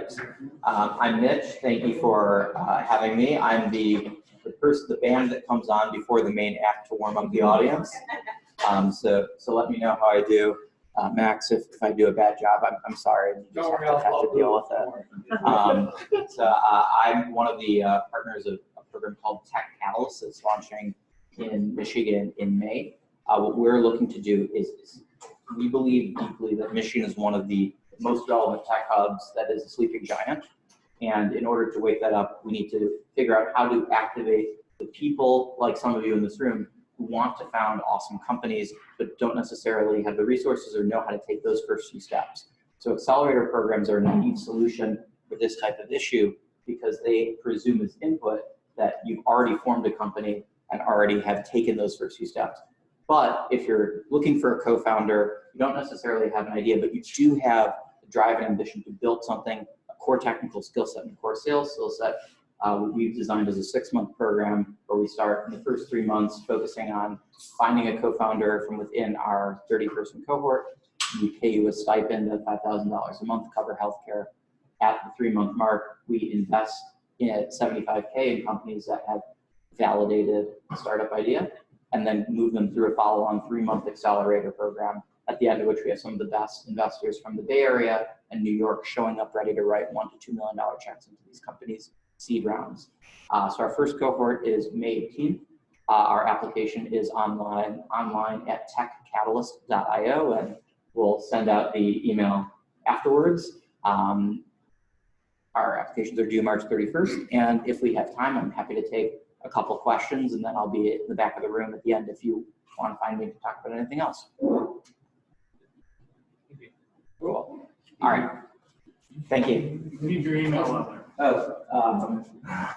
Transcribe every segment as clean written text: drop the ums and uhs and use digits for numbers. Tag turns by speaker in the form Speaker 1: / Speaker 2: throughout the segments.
Speaker 1: right. I'm Mitch. Thank you for having me. I'm the band that comes on before the main act to warm up the audience. So let me know how I do. Max, if I do a bad job, I'm sorry. You just have to deal with it. I'm one of the partners of a program called Tech Catalyst that's launching in Michigan in May. What we're looking to do is we believe deeply that Michigan is one of the most relevant tech hubs that is a sleeping giant. And in order to wake that up, we need to figure out how to activate the people like some of you in this room who want to found awesome companies, but don't necessarily have the resources or know how to take those first few steps. So accelerator programs are a naive solution for this type of issue because they presume as input that you've already formed a company and already have taken those first few steps. But if you're looking for a co-founder, you don't necessarily have an idea, but you do have the drive and ambition to build something, a core technical skill set and a core sales skill set. We've designed as a 6-month program where we start in the first 3 months focusing on finding a co-founder from within our 30-person cohort. We pay you a stipend of $5,000 a month to cover healthcare. At the 3-month mark, we invest in $75K in companies that have validated a startup idea, and then move them through a follow-on 3-month accelerator program, at the end of which we have some of the best investors from the Bay Area and New York showing up ready to write $1 to $2 million checks into these companies' seed rounds. So our first cohort is May 18th. Our application is online at techcatalyst.io, and we'll send out the email afterwards. Our applications are due March 31st, and if we have time, I'm happy to take a couple questions, and then I'll be in the back of the room at the end if you want to find me to talk about anything else. Cool. All right. Thank you.
Speaker 2: You need your email.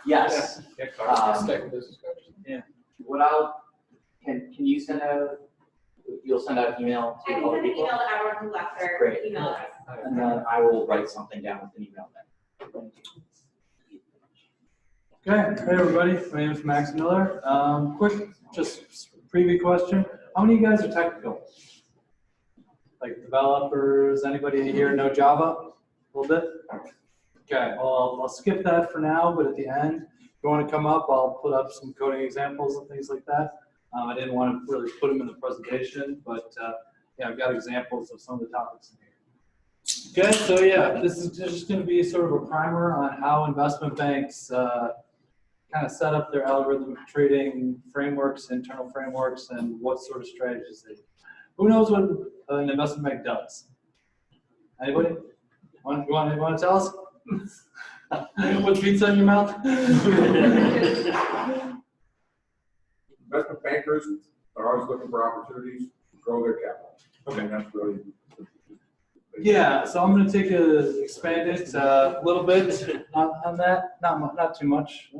Speaker 1: Yes.
Speaker 2: Yeah.
Speaker 1: What can you send out? You'll send out email to all the people?
Speaker 3: I can send an email to everyone who left their
Speaker 1: Great.
Speaker 3: email address.
Speaker 1: And then I will write something down with an email then. Thank you.
Speaker 2: Okay, hey everybody, my name is Max Miller. Quick, just preview question. How many of you guys are technical? Like developers, anybody here know Java? A little bit? Okay, well, I'll skip that for now, but at the end, if you want to come up, I'll put up some coding examples and things like that. I didn't want to really put them in the presentation, but yeah, I've got examples of some of the topics in here. Okay, so yeah, this is just going to be sort of a primer on how investment banks kind of set up their algorithmic trading frameworks, internal frameworks, and what sort of strategies they do. Who knows what an investment bank does? Anybody? Want to tell us? Put pizza in your mouth?
Speaker 4: Investment bankers are always looking for opportunities to grow their capital.
Speaker 2: Okay.
Speaker 4: And that's really.
Speaker 2: Yeah, so I'm going to expand it a little bit on that. Not too much.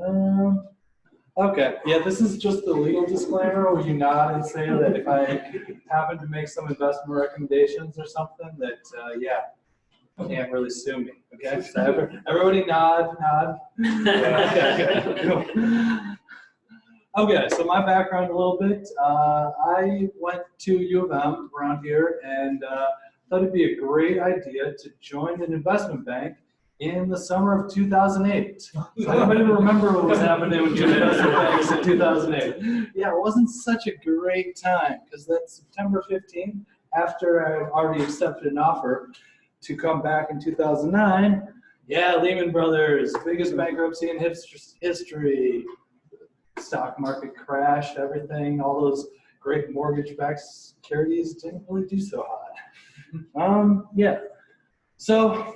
Speaker 2: Okay, yeah, this is just the legal disclaimer where you nod and say that if I happen to make some investment recommendations or something that, yeah, you can't really sue me, okay? So everybody nod. Okay, so my background a little bit. I went to U of M around here and thought it'd be a great idea to join an investment bank in the summer of 2008. So anybody remember what was happening with investment banks in 2008? Yeah, it wasn't such a great time because that's September 15th, after I already accepted an offer to come back in 2009. Yeah, Lehman Brothers, biggest bankruptcy in history. Stock market crashed, everything, all those great mortgage-backed securities didn't really do so hot. Yeah, so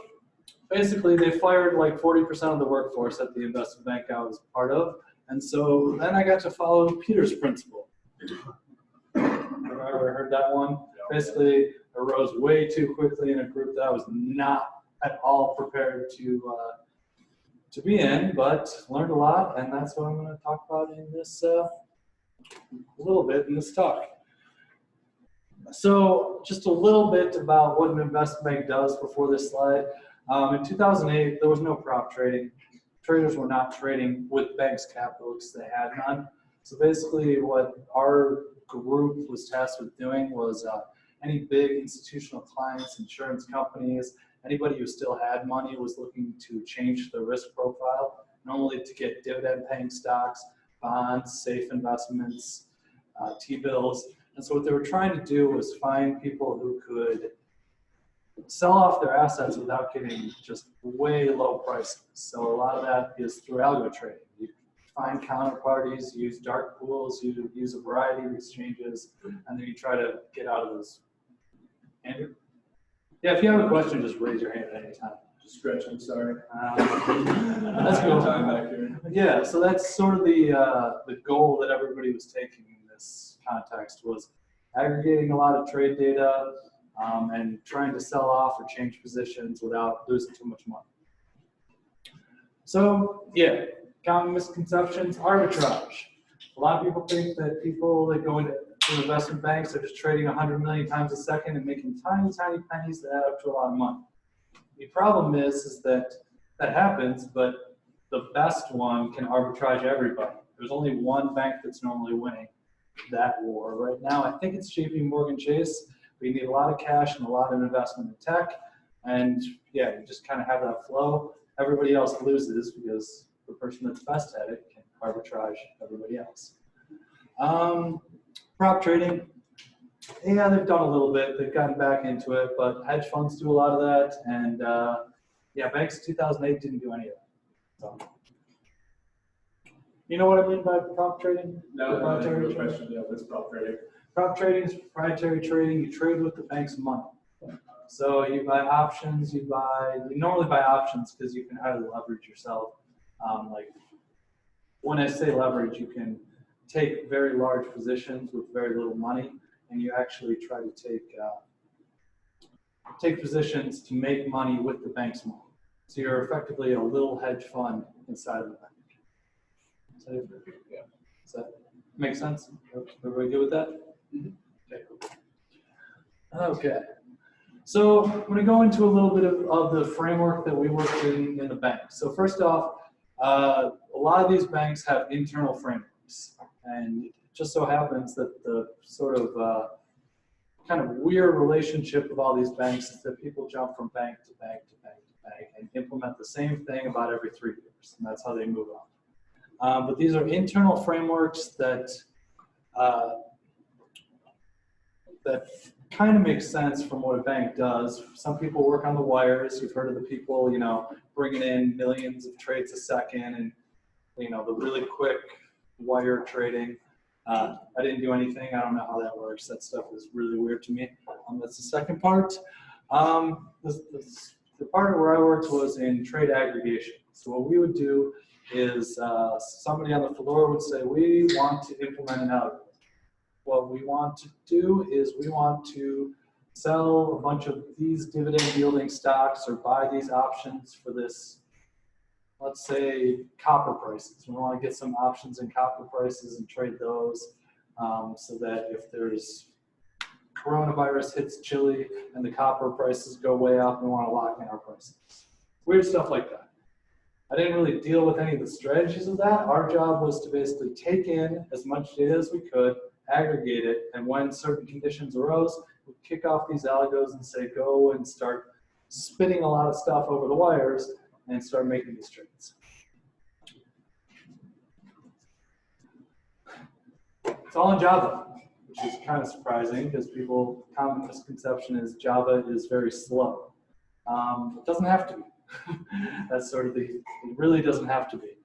Speaker 2: basically they fired like 40% of the workforce at the investment bank I was part of, and so then I got to follow Peter's principle. Ever heard that one? Basically, I rose way too quickly in a group that I was not at all prepared to be in, but learned a lot, and that's what I'm going to talk about in this a little bit in this talk. So just a little bit about what an investment bank does before this slide. In 2008, there was no prop trading. Traders were not trading with banks' capital because they had none. So basically what our group was tasked with doing was any big institutional clients, insurance companies, Anybody who still had money was looking to change their risk profile, normally to get dividend-paying stocks, bonds, safe investments, T-bills. And so what they were trying to do was find people who could sell off their assets without getting just way low prices. So a lot of that is through algo trading. You find counterparties, use dark pools, you use a variety of exchanges, and then you try to get out of those. Andrew? Yeah, if you have a question, just raise your hand at any time.
Speaker 3: Just stretching, sorry.
Speaker 2: That's cool.
Speaker 3: Time back here.
Speaker 2: Yeah, so that's sort of the goal that everybody was taking in this context, was aggregating a lot of trade data and trying to sell off or change positions without losing too much money. So yeah, common misconceptions, arbitrage. A lot of people think that people that go into investment banks are just trading 100 million times a second and making tiny, tiny pennies that add up to a lot of money. The problem is that that happens, but the best one can arbitrage everybody. There's only one bank that's normally winning that war right now. I think it's JP Chase. We need a lot of cash and a lot of investment in tech. And yeah, you just kind of have that flow. Everybody else loses because the person that's best at it can arbitrage everybody else. Prop trading, yeah, they've done a little bit. They've gotten back into it, but hedge funds do a lot of that. And yeah, banks in 2008 didn't do any of that. So, you know what I mean by prop trading?
Speaker 3: No,
Speaker 2: Proprietary
Speaker 3: no question. Yeah, what's prop trading?
Speaker 2: Prop trading is proprietary trading. You trade with the bank's money. So you buy options, you normally buy options because you can highly leverage yourself. Like when I say leverage, you can take very large positions with very little money, and you actually try to take positions to make money with the bank's money. So you're effectively a little hedge fund inside of the bank. Does that make sense? Everybody good with that? Okay, cool. Okay. So I'm going to go into a little bit of the framework that we work in the bank. So first off, a lot of these banks have internal frameworks. And it just so happens that the sort of kind of weird relationship of all these banks is that people jump from bank to bank to bank to bank and implement the same thing about every 3 years. And that's how they move on. But these are internal frameworks that kind of makes sense from what a bank does. Some people work on the wires. You've heard of the people, bringing in millions of trades a second and, the really quick wire trading. I didn't do anything. I don't know how that works. That stuff is really weird to me. That's the second part. The part where I worked was in trade aggregation. So what we would do is somebody on the floor would say, we want to implement an algorithm. What we want to do is we want to sell a bunch of these dividend yielding stocks or buy these options for this, let's say, copper prices. We want to get some options in copper prices and trade those so that if there's coronavirus hits Chile and the copper prices go way up, we want to lock in our prices. Weird stuff like that. I didn't really deal with any of the strategies of that. Our job was to basically take in as much data as we could, aggregate it, and when certain conditions arose, we'd kick off these algos and say, go and start spitting a lot of stuff over the wires and start making these trades. It's all in Java, which is kind of surprising because common misconception is Java is very slow. It doesn't have to be. That's sort of it really doesn't have to be.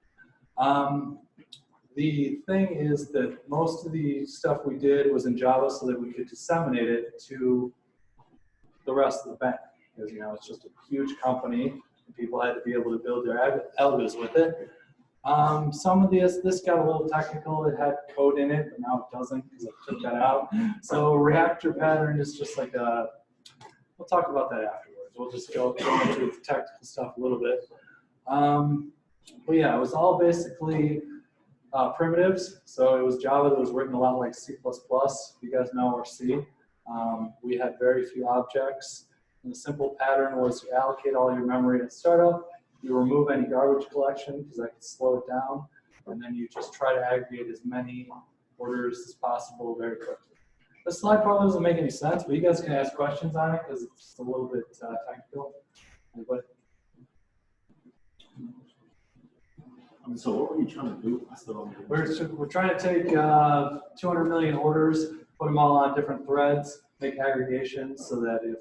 Speaker 2: The thing is that most of the stuff we did was in Java so that we could disseminate it to the rest of the bank. Because, it's just a huge company, and people had to be able to build their algos with it. Some of this got a little technical. It had code in it, but now it doesn't because I took that out. So reactor pattern is just like we'll talk about that afterwards. We'll just go into the technical stuff a little bit. But yeah, it was all basically primitives. So it was Java that was written a lot like C++, you guys know, or C. We had very few objects. And the simple pattern was you allocate all your memory at startup, you remove any garbage collection because that could slow it down, and then you just try to aggregate as many orders as possible very quickly. This slide probably doesn't make any sense, but you guys can ask questions on it because it's a little bit technical. Anybody?
Speaker 3: So what were you trying to do? I still don't get it.
Speaker 2: We're trying to take 200 million orders, put them all on different threads, make aggregations so that if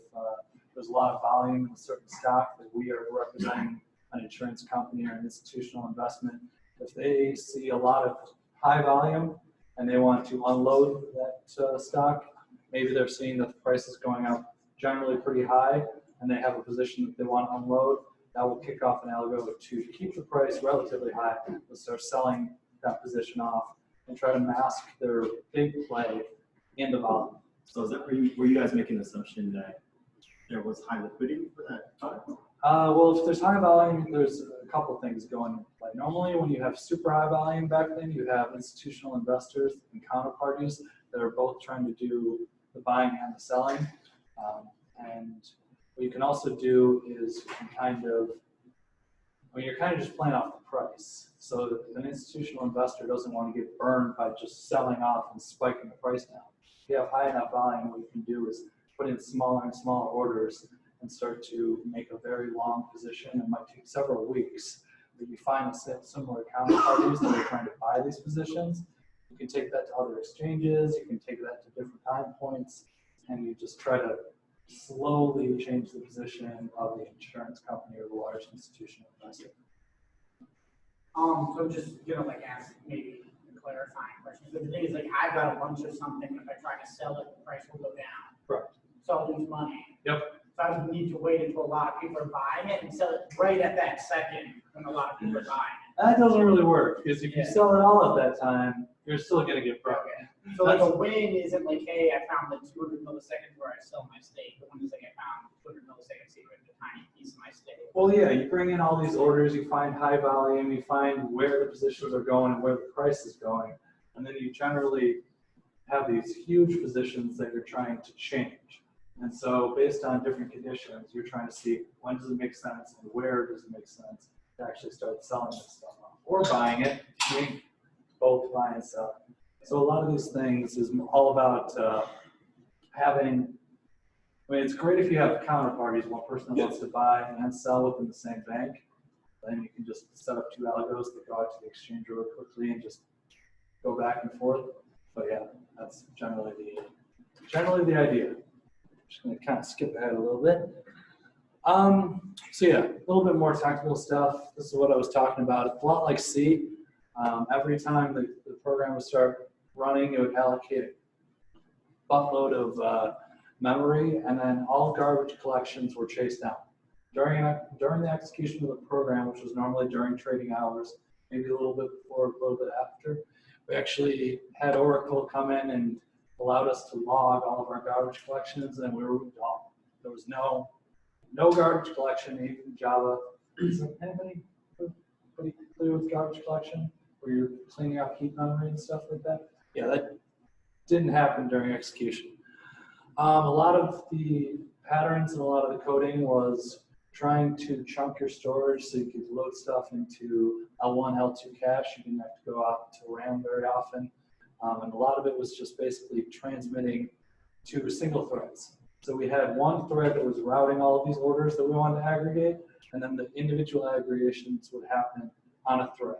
Speaker 2: there's a lot of volume in a certain stock that we are representing an insurance company or an institutional investment, if they see a lot of high volume and they want to unload that stock, maybe they're seeing that the price is going up generally pretty high and they have a position that they want to unload, that will kick off an algo to keep the price relatively high, but start selling that position off and try to mask their big play in the volume.
Speaker 5: So is that were you guys making the assumption that there was high liquidity for that time?
Speaker 2: Well, if there's high volume, there's a couple things going into play. Normally, when you have super high volume back then, you have institutional investors and counterparties that are both trying to do the buying and the selling. And what you can also do is you can you're kind of just playing off the price. So if an institutional investor doesn't want to get burned by just selling off and spiking the price down. If you have high enough volume, what you can do is put in smaller and smaller orders and start to make a very long position. It might take several weeks, but you find similar counterparties that are trying to buy these positions. You can take that to other exchanges, you can take that to different time points, and you just try to slowly change the position of the insurance company or the large institutional investor.
Speaker 6: So just like ask maybe a clarifying question. So the thing is, like, I've got a bunch of something, and if I try to sell it, the price will go down.
Speaker 2: Correct.
Speaker 6: So I'll lose money.
Speaker 2: Yep.
Speaker 6: So I would need to wait until a lot of people are buying it and sell it right at that second when a lot of people are buying it.
Speaker 2: That doesn't really work, because if you
Speaker 6: Yeah.
Speaker 2: sell it all at that time, you're still going to get broke.
Speaker 6: Okay. So like a win isn't like, hey, I found the 200 milliseconds where I sell my stake. The one is like, I found 200 milliseconds secret, a tiny piece of my stake.
Speaker 2: Well, yeah, you bring in all these orders, you find high volume, you find where the positions are going and where the price is going, and then you generally have these huge positions that you're trying to change. And so based on different conditions, you're trying to see when does it make sense and where does it make sense to actually start selling this stuff off or buying it, doing both buy and sell. So a lot of these things is all about it's great if you have counterparties, one person that wants to buy and sell within the same bank. Then you can just set up two algos that go out to the exchange really quickly and just go back and forth. But yeah, that's generally the idea. I'm just going to kind of skip ahead a little bit. So yeah, a little bit more technical stuff. This is what I was talking about. It's a lot like C. Every time the program would start running, it would allocate a buttload of memory, and then all garbage collections were chased down. During the execution of the program, which was normally during trading hours, maybe a little bit before, a little bit after, we actually had Oracle come in and allowed us to log all of our garbage collections, and we were done. There was no garbage collection, even in Java. Is anybody pretty clear with garbage collection, where you're cleaning out heap memory and stuff like that? Yeah, that didn't happen during execution. A lot of the patterns and a lot of the coding was trying to chunk your storage so you could load stuff into L1, L2 cache. You didn't have to go out to RAM very often. And a lot of it was just basically transmitting to single threads. So we had one thread that was routing all of these orders that we wanted to aggregate, and then the individual aggregations would happen on a thread,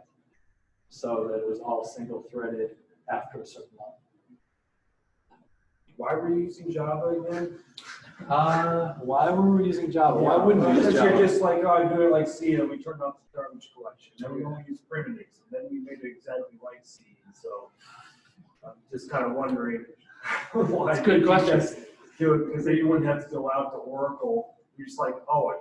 Speaker 2: so that it was all single threaded after a certain level.
Speaker 3: Why were you using Java again?
Speaker 2: Why were we using Java? Why wouldn't we use
Speaker 3: Because
Speaker 2: Java?
Speaker 3: you're just like, oh, I do it like C, and we turned off the garbage collection. Then we only use primitives, and then we made it exactly like C. So I'm just kind of wondering why.
Speaker 2: That's a good question.
Speaker 3: Do it, because then you wouldn't have to go out to Oracle. You're just like, oh,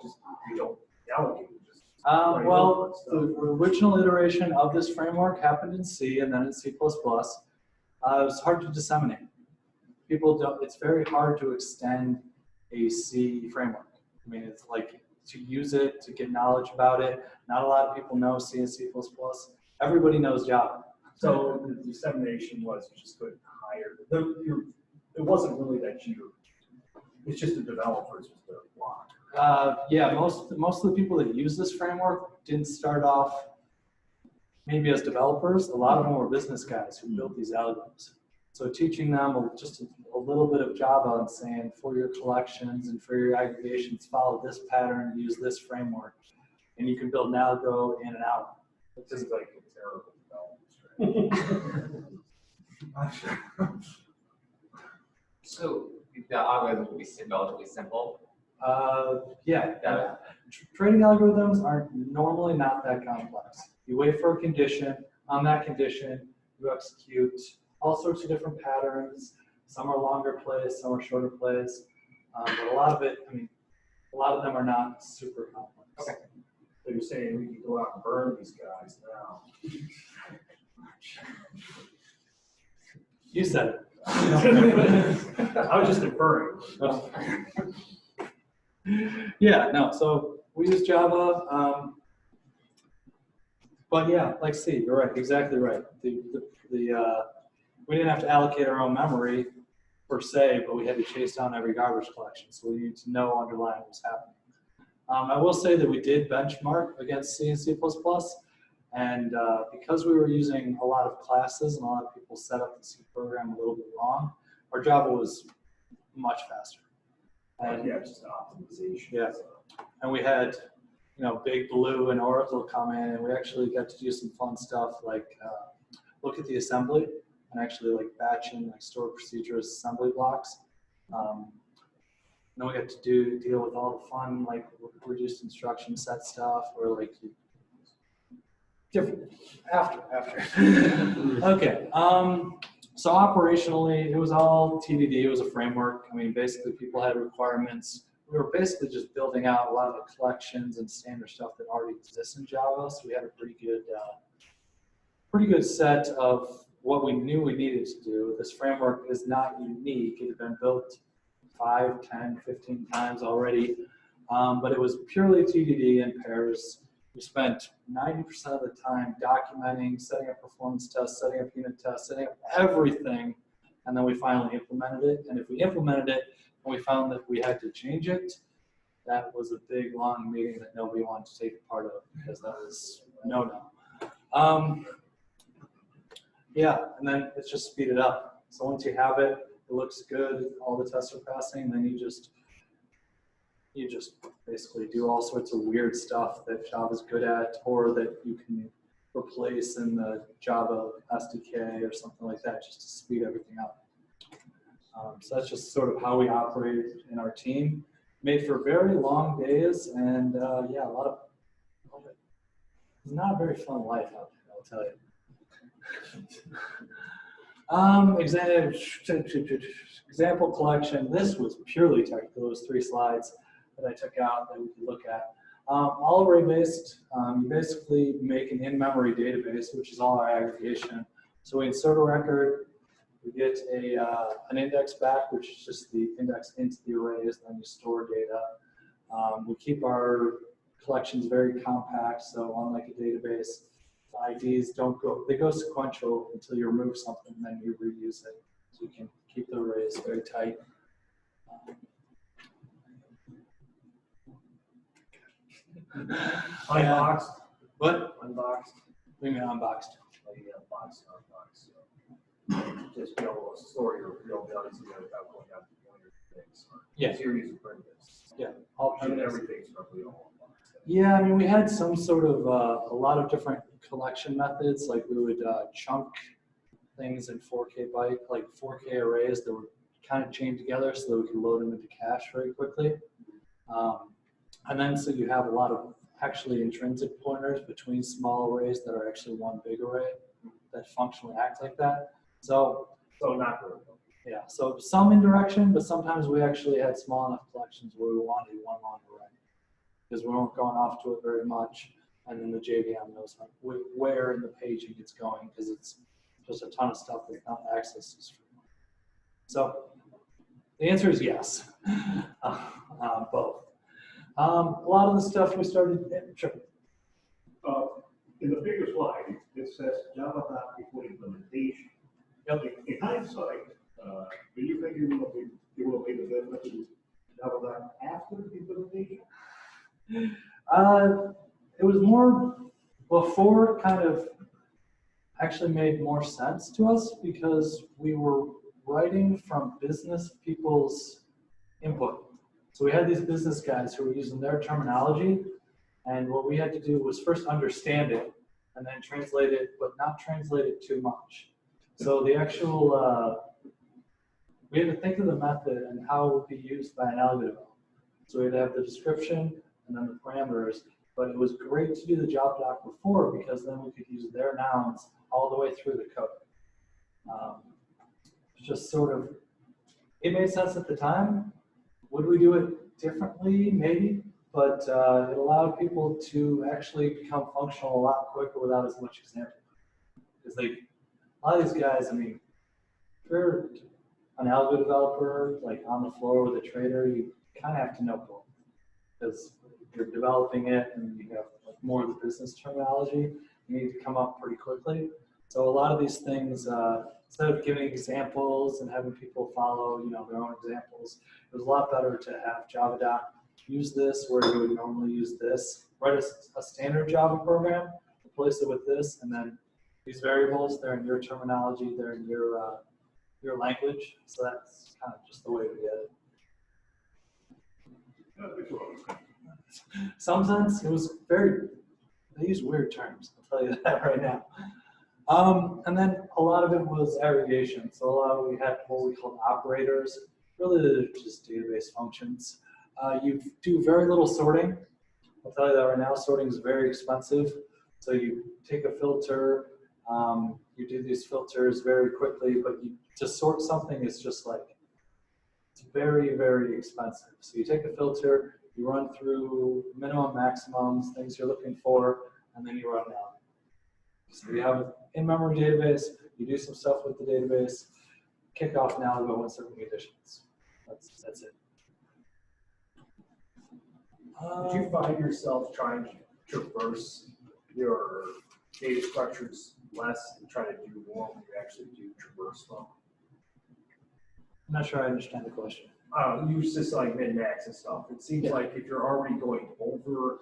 Speaker 3: you don't allocate. You just write over
Speaker 2: Well,
Speaker 3: stuff.
Speaker 2: the original iteration of this framework happened in C and then in C++. It was hard to disseminate. It's very hard to extend a C framework. I mean, it's like to use it, to get knowledge about it. Not a lot of people know C and C++. Everybody knows Java.
Speaker 3: So the dissemination was you just couldn't hire. It wasn't really that it's just the developers was the block.
Speaker 2: Yeah, most of the people that use this framework didn't start off maybe as developers. A lot of them were business guys who built these algorithms. So teaching them just a little bit of Java and saying for your collections and for your aggregations, follow this pattern, use this framework, and you can build an algo in and out.
Speaker 3: This is like a terrible development strategy.
Speaker 7: So the algorithm will be relatively simple.
Speaker 2: Yeah.
Speaker 7: Yeah.
Speaker 2: Trading algorithms are normally not that complex. You wait for a condition. On that condition, you execute all sorts of different patterns. Some are longer plays, some are shorter plays. But a lot of them are not super complex.
Speaker 7: Okay.
Speaker 3: So you're saying we can go out and burn these guys now?
Speaker 2: You said it.
Speaker 3: I was just inferring.
Speaker 2: Yeah, no, so we use Java. But yeah, like C, you're right, exactly right. We didn't have to allocate our own memory per se, but we had to chase down every garbage collection. So we need to know underlying what's happening. I will say that we did benchmark against C and C++. And because we were using a lot of classes and a lot of people set up the C program a little bit wrong, our Java was much faster. And
Speaker 3: Yeah, just optimization.
Speaker 2: yeah, and we had, Big Blue and Oracle come in, and we actually got to do some fun stuff like look at the assembly and actually like batch in like stored procedures assembly blocks. Then we got to deal with all the fun like reduced instruction set stuff, or like different after. Okay. So operationally, it was all TDD. It was a framework. I mean, basically, people had requirements. We were basically just building out a lot of the collections and standard stuff that already exists in Java. So we had a pretty good set of what we knew we needed to do. This framework is not unique. It had been built 5, 10, 15 times already, but it was purely TDD in pairs. We spent 90% of the time documenting, setting up performance tests, setting up unit tests, setting up everything, and then we finally implemented it. And if we implemented it and we found that we had to change it, that was a big, long meeting that nobody wanted to take part of because that was no. Yeah, and then it's just speed it up. So once you have it, it looks good, all the tests are passing, then you just basically do all sorts of weird stuff that Java's good at, or that you can replace in the Java SDK or something like that, just to speed everything up. So that's just sort of how we operate in our team. Made for very long days, and yeah, a lot of it. It's not a very fun life out there, I'll tell you. Example collection. This was purely technical. Those 3 slides that I took out that we could look at. All array based. You basically make an in-memory database, which is all our aggregation. So we insert a record, we get an index back, which is just the index into the arrays, then you store data. We keep our collections very compact, so unlike a database, the IDs they go sequential until you remove something, and then you reuse it. So you can keep the arrays very tight.
Speaker 3: Unboxed.
Speaker 2: What?
Speaker 3: Unboxed.
Speaker 2: We mean unboxed.
Speaker 3: Oh, yeah, unboxed. So just be able to store your real guns without going out to one of your things.
Speaker 2: Yeah.
Speaker 3: Series of primitives.
Speaker 2: Yeah.
Speaker 3: And everything's roughly all unboxed.
Speaker 2: Yeah, I mean, we had some sort of a lot of different collection methods. Like we would chunk things in 4K byte, like 4K arrays that were kind of chained together so that we could load them into cache very quickly. And then so you have a lot of actually intrinsic pointers between small arrays that are actually one big array that functionally act like that. So
Speaker 3: not really.
Speaker 2: yeah, so some indirection, but sometimes we actually had small enough collections where we wanted one long array because we weren't going off to it very much. And then the JVM knows where in the page it gets going because it's just a ton of stuff that not accesses. So the answer is yes, both. A lot of the stuff we started. Sure.
Speaker 8: In the bigger slide, it says Java before implementation.
Speaker 2: Yep.
Speaker 8: In hindsight, do you think it will make a difference to Java after the implementation?
Speaker 2: It was more before, kind of actually made more sense to us because we were writing from business people's input. So we had these business guys who were using their terminology, and what we had to do was first understand it and then translate it, but not translate it too much. So the actual, we had to think of the method and how it would be used by an algorithm. So we had to have the description and then the parameters, but it was great to do the job doc before because then we could use their nouns all the way through the code. Just sort of, it made sense at the time. Would we do it differently? Maybe, but it allowed people to actually become functional a lot quicker without as much example. Because a lot of these guys, I mean, if you're an algo developer, like on the floor with a trader, you kind of have to know both. Because you're developing it and you have like more of the business terminology, you need to come up pretty quickly. So a lot of these things, instead of giving examples and having people follow, their own examples, it was a lot better to have JavaDoc use this where you would normally use this, write a standard Java program, replace it with this, and then these variables, they're in your terminology, they're in your language. So that's kind of just the way we did it. Sometimes it was they use weird terms, I'll tell you that right now. And then a lot of it was aggregation. So a lot of we had what we called operators. Really, they're just database functions. You do very little sorting. I'll tell you that right now. Sorting is very expensive. So you take a filter, you do these filters very quickly, but to sort something is just like, it's very, very expensive. So you take a filter, you run through minimum, maximums, things you're looking for, and then you run down. So you have an in-memory database, you do some stuff with the database, kick off an algo in certain conditions. That's it.
Speaker 3: Did you find yourself trying to traverse your data structures less and try to do more when you actually do traverse them?
Speaker 2: I'm not sure I understand the question.
Speaker 3: Use just like min-max and stuff. It seems like if you're already going over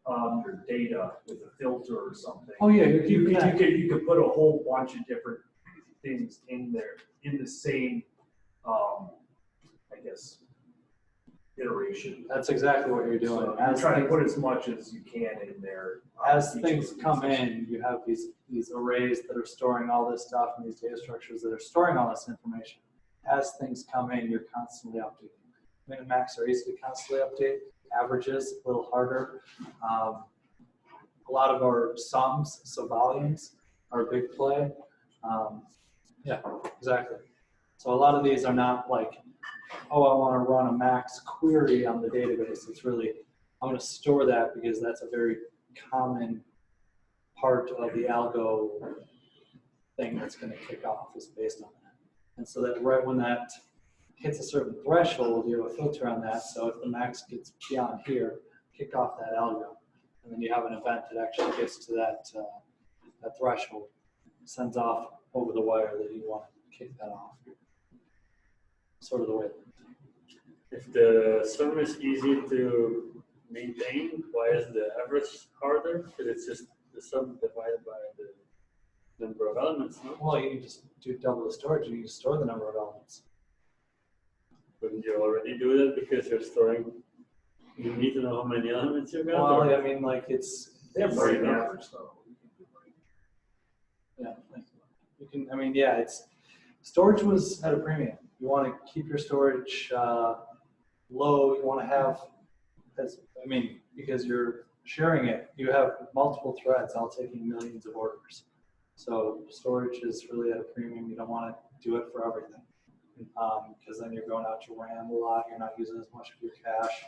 Speaker 3: your data with a filter or something.
Speaker 2: Oh yeah,
Speaker 3: you could put a whole bunch of different things in there in the same, I guess, iteration.
Speaker 2: That's exactly what you're doing.
Speaker 3: So you're trying to put as much as you can in there.
Speaker 2: As things come in, you have these arrays that are storing all this stuff and these data structures that are storing all this information. As things come in, you're constantly updating. Min and max are easy to constantly update. Averages, a little harder. A lot of our sums, so volumes, are a big play. Yeah, exactly. So a lot of these are not like, oh, I want to run a max query on the database. It's really, I'm going to store that because that's a very common part of the algo thing that's going to kick off is based on that. And so that right when that hits a certain threshold, you have a filter on that. So if the max gets beyond here, kick off that algo. And then you have an event that actually gets to that, that threshold, sends off over the wire that you want to kick that off. Sort of the way.
Speaker 9: If the sum is easy to maintain, why is the average harder? Because it's just the sum divided by the number of elements, no?
Speaker 2: Well, you just do double the storage. You need to store the number of elements.
Speaker 9: Wouldn't you already do that because you're storing? You need to know how many elements you got.
Speaker 2: Well,
Speaker 9: or?
Speaker 2: I mean, like it's.
Speaker 3: They have
Speaker 9: Very
Speaker 3: very
Speaker 9: enough.
Speaker 3: average though.
Speaker 2: Yeah, you can. I mean, yeah, it's storage was at a premium. You want to keep your storage low. You want to have, because you're sharing it. You have multiple threads all taking millions of orders. So storage is really at a premium. You don't want to do it for everything because then you're going out to RAM a lot. You're not using as much of your cache.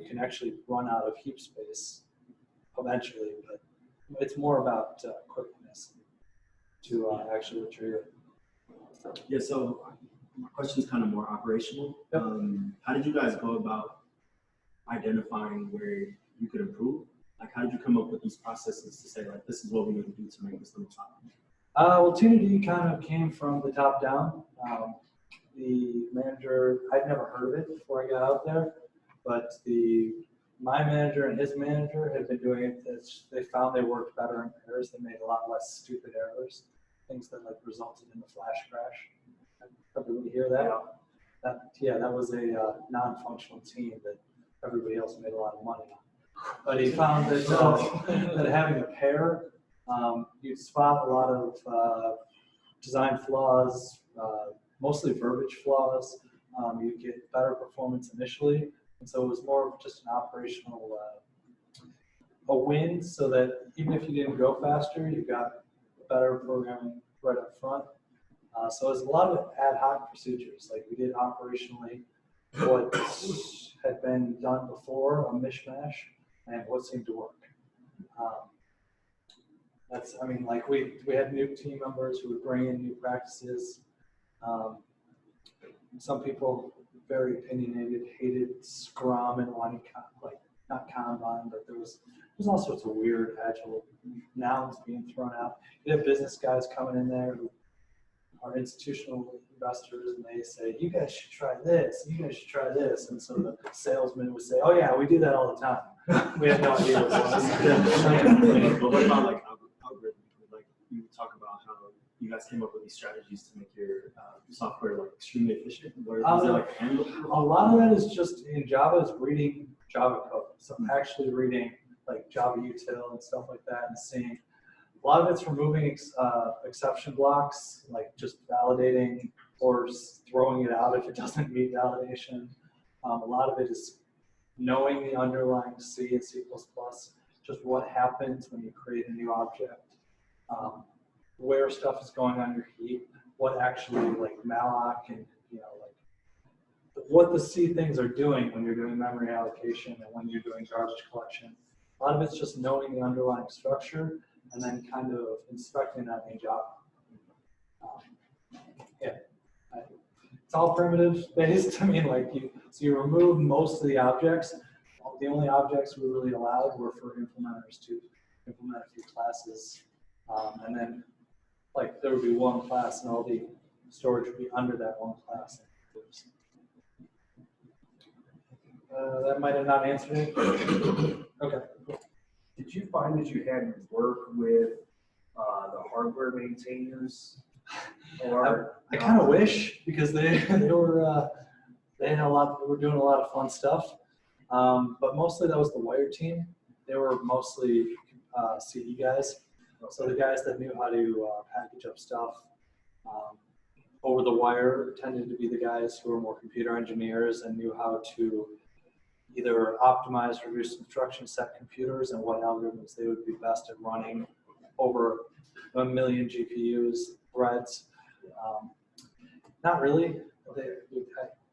Speaker 2: You can actually run out of heap space eventually, but it's more about quickness to actually retrieve it.
Speaker 5: Yeah, so my question is kind of more operational.
Speaker 2: Yep.
Speaker 5: How did you guys go about identifying where you could improve? Like, how did you come up with these processes to say, like, this is what we need to do to make this little top?
Speaker 2: Well, T2D kind of came from the top down. The manager, I'd never heard of it before I got out there, but the my manager and his manager had been doing it. They found they worked better in pairs. They made a lot less stupid errors, things that like resulted in the flash crash. Everybody hear that? That was a non-functional team that everybody else made a lot of money on. But he found that that having a pair, you spot a lot of design flaws, mostly verbiage flaws. You get better performance initially, and so it was more of just an operational a win, so that even if you didn't go faster, you got better programming right up front. So it was a lot of ad hoc procedures. Like we did operationally what had been done before, a mishmash, and what seemed to work. Like we had new team members who would bring in new practices. Some people, very opinionated, hated Scrum and wanted not Kanban, but there's all sorts of weird agile nouns being thrown out. You have business guys coming in there who are institutional investors, and they say, you guys should try this, you guys should try this. And so the salesman would say, oh yeah, we do that all the time. We have no idea what it was.
Speaker 5: But what about like algorithmic? Like you talk about how you guys came up with these strategies to make your software like extremely efficient. Where is it like handled?
Speaker 2: A lot of that is just in Java is reading Java code. So I'm actually reading like Java util and stuff like that and seeing. A lot of it's removing exception blocks, like just validating or throwing it out if it doesn't meet validation. A lot of it is knowing the underlying C and C++, just what happens when you create a new object, where stuff is going on your heap, what actually like malloc and like what the C things are doing when you're doing memory allocation and when you're doing garbage collection. A lot of it's just knowing the underlying structure and then kind of inspecting that in Java. It's all primitive based. I mean, like you remove most of the objects. The only objects we really allowed were for implementers to implement a few classes, and then like there would be one class, and all the storage would be under that one class. That might have not answered it. Okay.
Speaker 3: Did you find that you had to work with the hardware maintainers? Or
Speaker 2: I kind of wish, because they had a lot. They were doing a lot of fun stuff, but mostly that was the wire team. They were mostly CE guys, so the guys that knew how to package up stuff over the wire tended to be the guys who were more computer engineers and knew how to either optimize, reduce instruction set computers and what algorithms they would be best at running over 1 million GPUs, threads. Not really.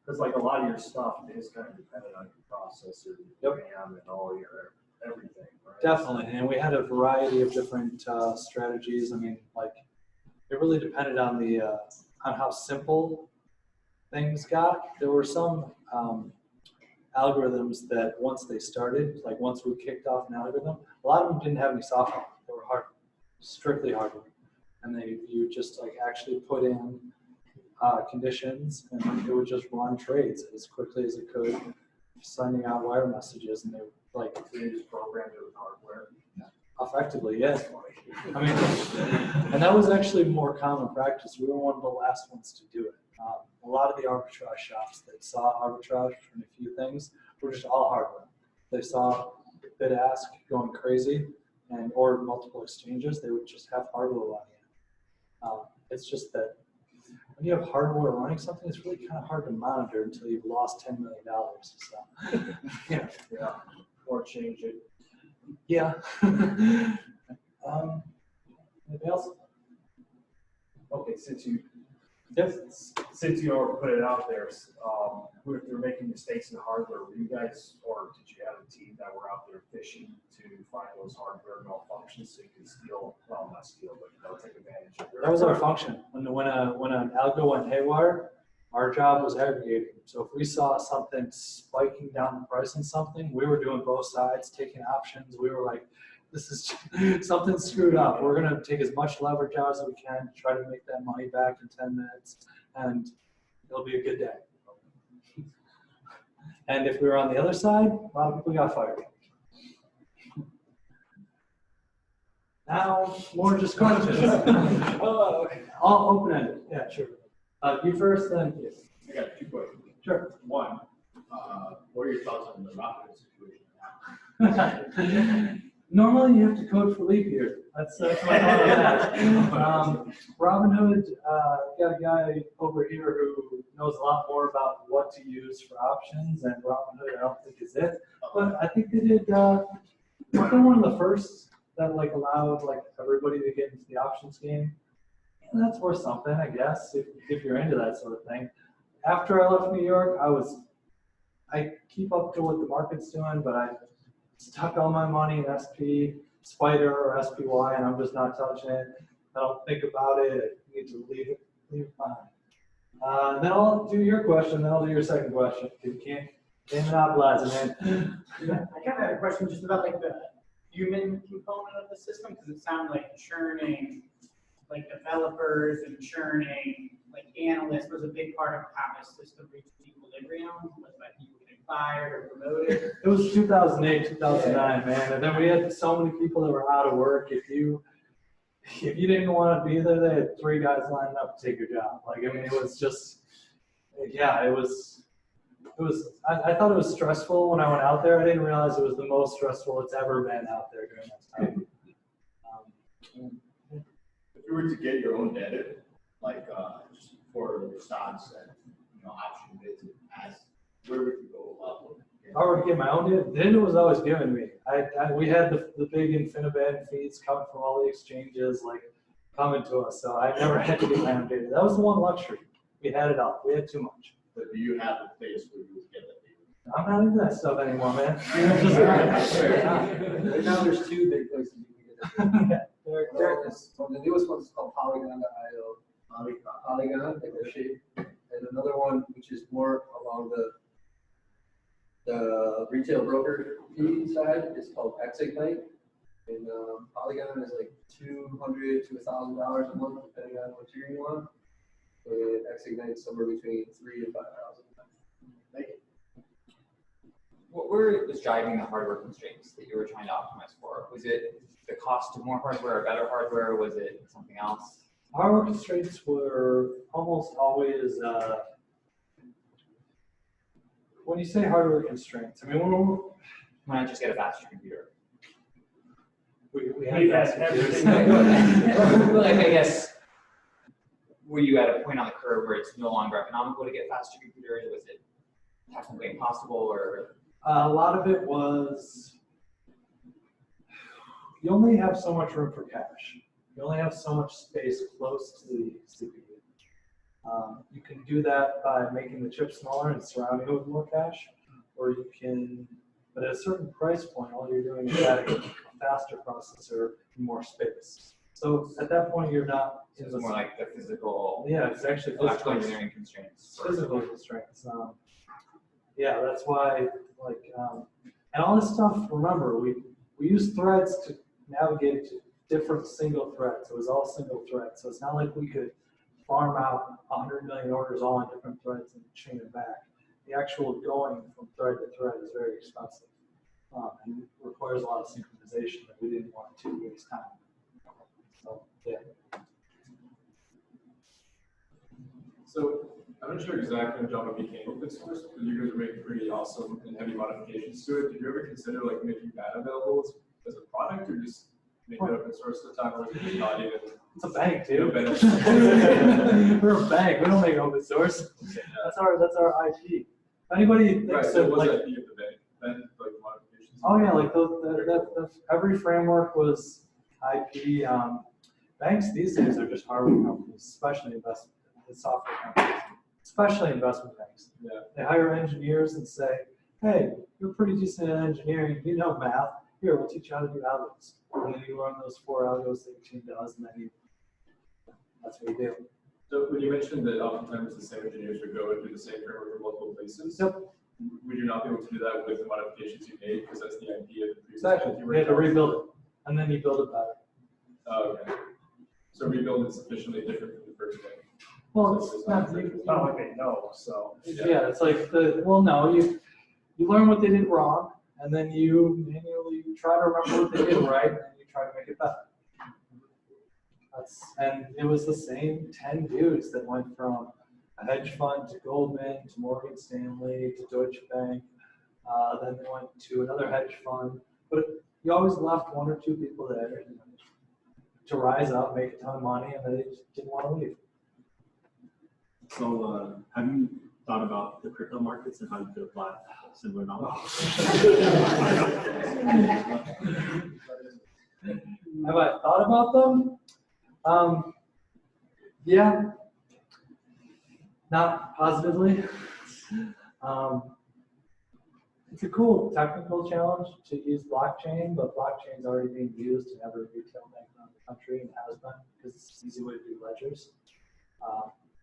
Speaker 3: Because like a lot of your stuff is kind of dependent on your processor, RAM, and all your everything, right?
Speaker 2: Definitely, and we had a variety of different strategies. I mean, like it really depended on the on how simple things got. There were some algorithms that once they started, like once we kicked off an algorithm, a lot of them didn't have any software. They were strictly hardware, and you just like actually put in conditions, and it would just run trades as quickly as it could, sending out wire messages, and they like
Speaker 3: They just programmed it with hardware.
Speaker 2: effectively, yes. I mean, and that was actually more common practice. We were one of the last ones to do it. A lot of the arbitrage shops that saw arbitrage from a few things were just all hardware. They saw bid ask going crazy, and or multiple exchanges, they would just have hardware running it. It's just that when you have hardware running something, it's really kind of hard to monitor until you've lost $10 million. So,
Speaker 3: Yeah. Or change it.
Speaker 2: Yeah. Anything else?
Speaker 3: Okay, since you
Speaker 2: Yes.
Speaker 3: since you already put it out there, if you're making mistakes in hardware, were you guys, or did you have a team that were out there fishing to find those hardware malfunctions so you can steal, well, not steal, but take advantage of
Speaker 2: That was our function. When an algo went haywire, our job was aggregating. So if we saw something spiking down the price on something, we were doing both sides, taking options. We were like, this is something screwed up. We're going to take as much leverage out as we can to try to make that money back in 10 minutes, and it'll be a good day. And if we were on the other side, a lot of people got fired. Now, more just questions. All open-ended. Yeah, sure. You first, then you.
Speaker 4: I got 2 questions.
Speaker 2: Sure.
Speaker 4: One, what are your thoughts on the Robinhood situation?
Speaker 2: Normally, you have to code for leap year. That's my thought on that. Robinhood, got a guy over here who knows a lot more about what to use for options, and Robinhood I don't think is it. But I think they did. They're one of the first that like allowed like everybody to get into the options game. And that's worth something, I guess, if you're into that sort of thing. After I left New York, I keep up to what the market's doing, but I stuck all my money in SP, Spider or SPY, and I'm just not touching it. I don't think about it. I need to leave it behind. Then I'll do your question, then I'll do your second question. You can't monopolize it, man.
Speaker 6: I kind of had a question just about like the human component of the system, because it sounds like churning, like developers and churning, like analysts was a big part of how the system reached equilibrium, was by people getting fired or promoted.
Speaker 2: It was 2008, 2009, man, and then we had so many people that were out of work. If you didn't want to be there, they had 3 guys lined up to take your job. Like, I mean, it was just, yeah, it was. I thought it was stressful when I went out there. I didn't realize it was the most stressful it's ever been out there during that time.
Speaker 4: If you were to get your own data, like just for your stocks and option bids, where would you go up with?
Speaker 2: If I were to get my own data, data was always given me. We had the big InfiniBand feeds coming from all the exchanges, like coming to us. So I never had to get my own data. That was the one luxury. We had it all. We had too much.
Speaker 4: But do you have a place where you would get that data?
Speaker 2: I'm not into that stuff anymore, man.
Speaker 10: Right now, there's 2 big places you can get it. The newest one's called Polygon.io. Polygon, like their shape, and another one which is more along the retail broker fee side is called Exignite, and Polygon is like $200 to $1,000 a month depending on what tier you want. And Exignite somewhere between $3,000 and $5,000.
Speaker 4: Thank you.
Speaker 7: What was driving the hardware constraints that you were trying to optimize for? Was it the cost of more hardware or better hardware? Was it something else?
Speaker 2: Hardware constraints were almost always, when you say hardware constraints, I mean,
Speaker 7: Why not just get a faster computer?
Speaker 2: we had fast computers.
Speaker 7: Like, I guess, were you at a point on the curve where it's no longer economical to get faster computers? Was it technically impossible, or?
Speaker 2: A lot of it was, you only have so much room for cache. You only have so much space close to the CPU. You can do that by making the chip smaller and surrounding it with more cache, or you can, but at a certain price point, all you're doing is adding a faster processor and more space. So at that point, you're not.
Speaker 7: So it's more like the physical.
Speaker 2: Yeah, it's actually
Speaker 7: electrical engineering constraints.
Speaker 2: Physical constraints. Yeah, that's why, like, and all this stuff. Remember, we use threads to navigate to different single threads. It was all single threads, so it's not like we could farm out 100 million orders all on different threads and chain it back. The actual going from thread to thread is very expensive and requires a lot of synchronization that we didn't want to waste time. So, yeah.
Speaker 11: So I'm not sure exactly when Java became open source, but you guys are making pretty awesome and heavy modifications to it. Did you ever consider like making that available as a product, or just make it open source at the time, or just not even?
Speaker 2: It's a bank, dude.
Speaker 11: No benefit?
Speaker 2: We're a bank. We don't make open source. That's our IP. If anybody thinks
Speaker 11: Right,
Speaker 2: that,
Speaker 11: so it was
Speaker 2: like,
Speaker 11: IP of the bank, then like modifications.
Speaker 2: oh yeah, like every framework was IP. Banks these days are just hardware companies, especially software companies, especially investment banks.
Speaker 11: Yeah.
Speaker 2: They hire engineers and say, hey, you're pretty decent at engineering, you know math, here, we'll teach you how to do algos. And then you run those 4 algos that your team does, and then that's what you do.
Speaker 11: So when you mentioned that oftentimes the same engineers would go and do the same framework in multiple places,
Speaker 2: Yep.
Speaker 11: would you not be able to do that with the modifications you made, because that's the IP of the previous
Speaker 2: Exactly.
Speaker 11: you
Speaker 2: We had to rebuild it, and then you build it better.
Speaker 11: Oh, okay. So rebuild is sufficiently different from the first day.
Speaker 2: Well,
Speaker 11: So
Speaker 2: it's not.
Speaker 3: It's not like they know, so.
Speaker 2: Yeah, it's like no, you learn what they did wrong, and then you manually try to remember what they did right, and you try to make it better. And it was the same 10 dudes that went from a hedge fund to Goldman to Morgan Stanley to Deutsche Bank. Then they went to another hedge fund. But you always left one or two people there to rise up, make a ton of money, and they just didn't want to leave.
Speaker 5: So have you thought about the crypto markets and how you could apply similar knowledge?
Speaker 2: Have I thought about them? Yeah, not positively. It's a cool technical challenge to use blockchain, but blockchain is already being used in every retail bank around the country and has been because it's an easy way to do ledgers.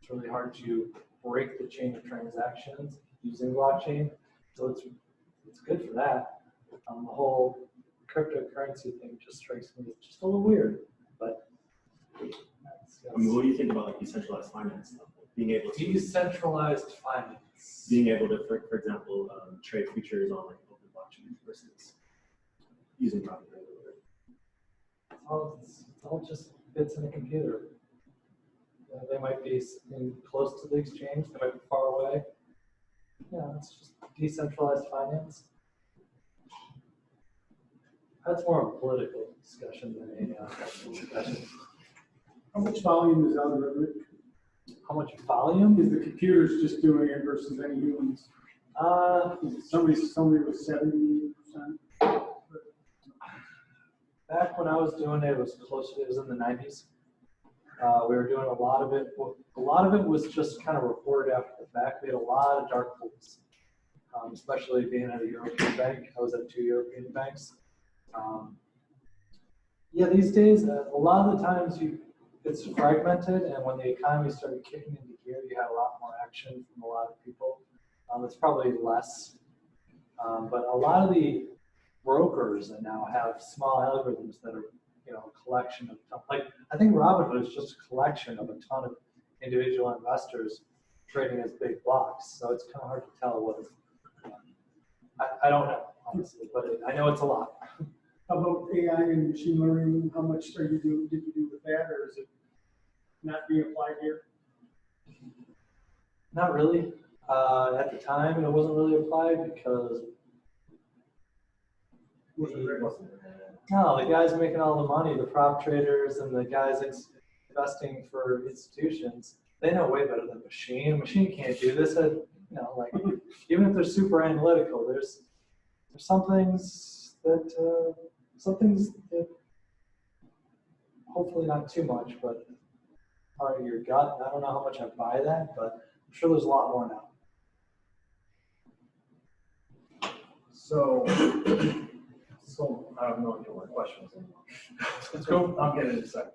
Speaker 2: It's really hard to break the chain of transactions using blockchain, so it's good for that. The whole cryptocurrency thing just strikes me as just a little weird, but
Speaker 5: I mean, what do you think about like decentralized finance? Being able to
Speaker 2: decentralized finance.
Speaker 5: Being able to, for example, trade futures on like open blockchain versus using private credit.
Speaker 2: It's all just bits in a computer. They might be close to the exchange, they might be far away. Yeah, it's just decentralized finance. That's more of a political discussion than a technical discussion.
Speaker 8: How much volume is algorithmic?
Speaker 2: How much volume?
Speaker 8: Is the computers just doing it versus any humans? Somebody was 70%.
Speaker 2: Back when I was doing it, it was in the 90s. We were doing a lot of it. A lot of it was just kind of reported after the fact. We had a lot of dark pools, especially being at a European bank. I was at 2 European banks. Yeah, these days, a lot of the times it's fragmented, and when the economy started kicking into gear, you had a lot more action from a lot of people. It's probably less, but a lot of the brokers now have small algorithms that are, a collection of, like, I think Robinhood is just a collection of a ton of individual investors trading as big blocks. So it's kind of hard to tell what it's, I don't know, honestly, but I know it's a lot.
Speaker 8: How about AI and machine learning? How much did you do with that, or is it not being applied here?
Speaker 2: Not really. At the time, it wasn't really applied because the guys making all the money, the prop traders and the guys investing for institutions, they know way better than machine. Machine can't do this. Even if they're super analytical, there's some things that hopefully not too much, but part of your gut. I don't know how much I buy that, but I'm sure there's a lot more now.
Speaker 3: So I have no idea what questions anymore.
Speaker 2: Let's go.
Speaker 3: I'll get it in a second.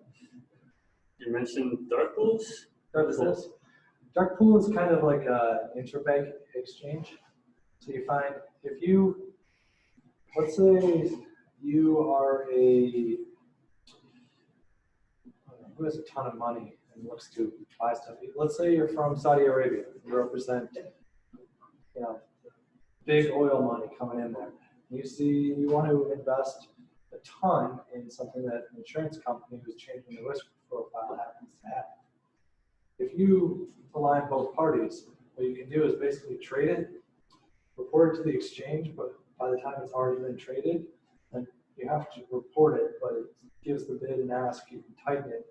Speaker 9: You mentioned dark pools?
Speaker 2: Dark pool is kind of like an interbank exchange. So you find let's say you are who has a ton of money and looks to buy stuff. Let's say you're from Saudi Arabia. You represent, big oil money coming in there. You want to invest a ton in something that an insurance company who's changing the risk profile happens to have. If you align both parties, what you can do is basically trade it, report it to the exchange, but by the time it's already been traded, then you have to report it, but it gives the bid and ask, you can tighten it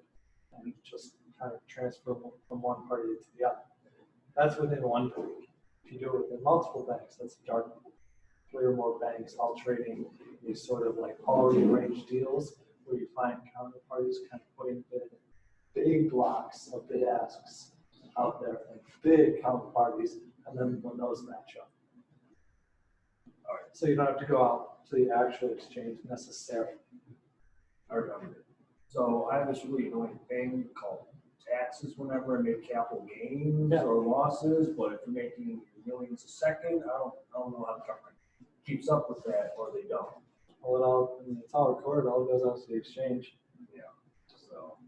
Speaker 2: and just kind of transfer from one party to the other. That's within one pool. If you do it within multiple banks, that's a dark pool. 3 or more banks all trading these sort of like already arranged deals where you find counterparties kind of putting big blocks of bid asks out there, like big counterparties, and then when those match up. All right, so you don't have to go out to the actual exchange necessarily.
Speaker 3: All right. So I have this really annoying thing called taxes whenever I make capital gains or losses, but if you're making millions a second, I don't know how the government keeps up with that, or they don't.
Speaker 2: Well, it's all recorded, all goes out to the exchange.
Speaker 3: Yeah. So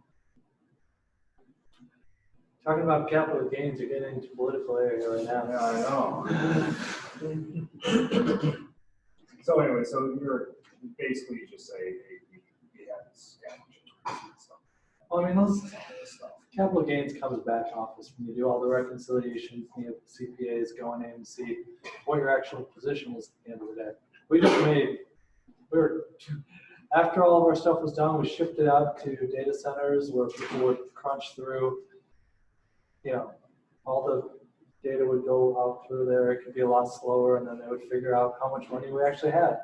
Speaker 2: Talking about capital gains, you're getting into political area right now.
Speaker 3: Yeah, I know. So anyway, so you're basically just say, hey, we have this scavenger stuff.
Speaker 2: Well, I mean, those capital gains comes back office when you do all the reconciliations, you have CPAs going in and see what your actual position is at the end of the day. After all of our stuff was done, we shipped it out to data centers where people would crunch through, all the data would go out through there. It could be a lot slower, and then they would figure out how much money we actually had.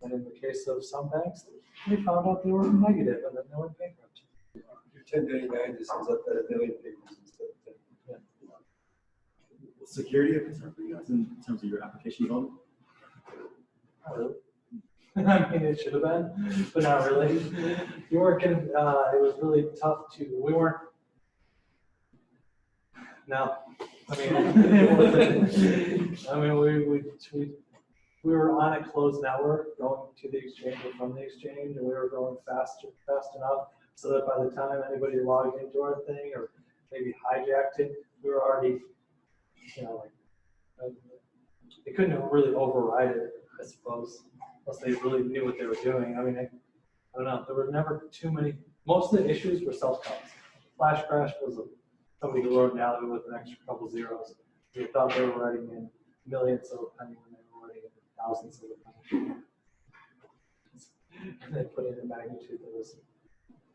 Speaker 2: And in the case of some banks, they found out they were negative, and then they went bankrupt.
Speaker 10: Your 1099 just ends up at $1 million papers instead of 10.
Speaker 5: Security a concern for you guys in terms of your application volume?
Speaker 2: Not really. I mean, it should have been, but not really. You weren't getting, it was really tough we weren't, no. I mean, it wasn't. I mean, we were on a closed network going to the exchange or from the exchange, and we were going fast enough so that by the time anybody logged into our thing or maybe hijacked it, we were already, they couldn't really override it, I suppose, unless they really knew what they were doing. I mean, I don't know. There were never too many. Most of the issues were self-counts. Flash crash was somebody who wrote an alley with an extra couple zeros. They thought they were writing in millions of a penny when they were writing in thousands of a penny. And they put in a magnitude that was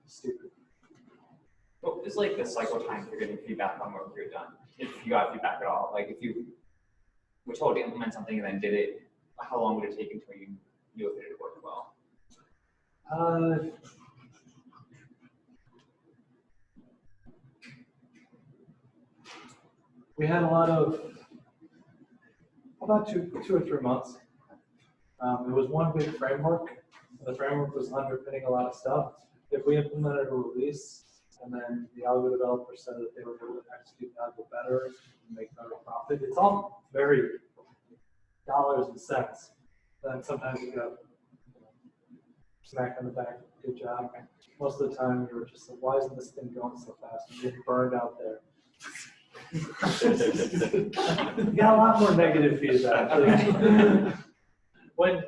Speaker 2: stupid.
Speaker 7: What was like the cycle time for getting feedback on work you're done? If you got feedback at all, like if you were told to implement something and then did it, how long would it take until you knew if it worked well?
Speaker 2: We had a lot of, about two or 3 months. It was one big framework. The framework was underpinning a lot of stuff. If we implemented a release and then the algo developer said that they were able to execute the algo better and make better profit, it's all very dollars and cents. Then sometimes you go smack on the back, good job. Most of the time you were just like, why isn't this thing going so fast? You're getting burned out there. You got a lot more negative feedback. When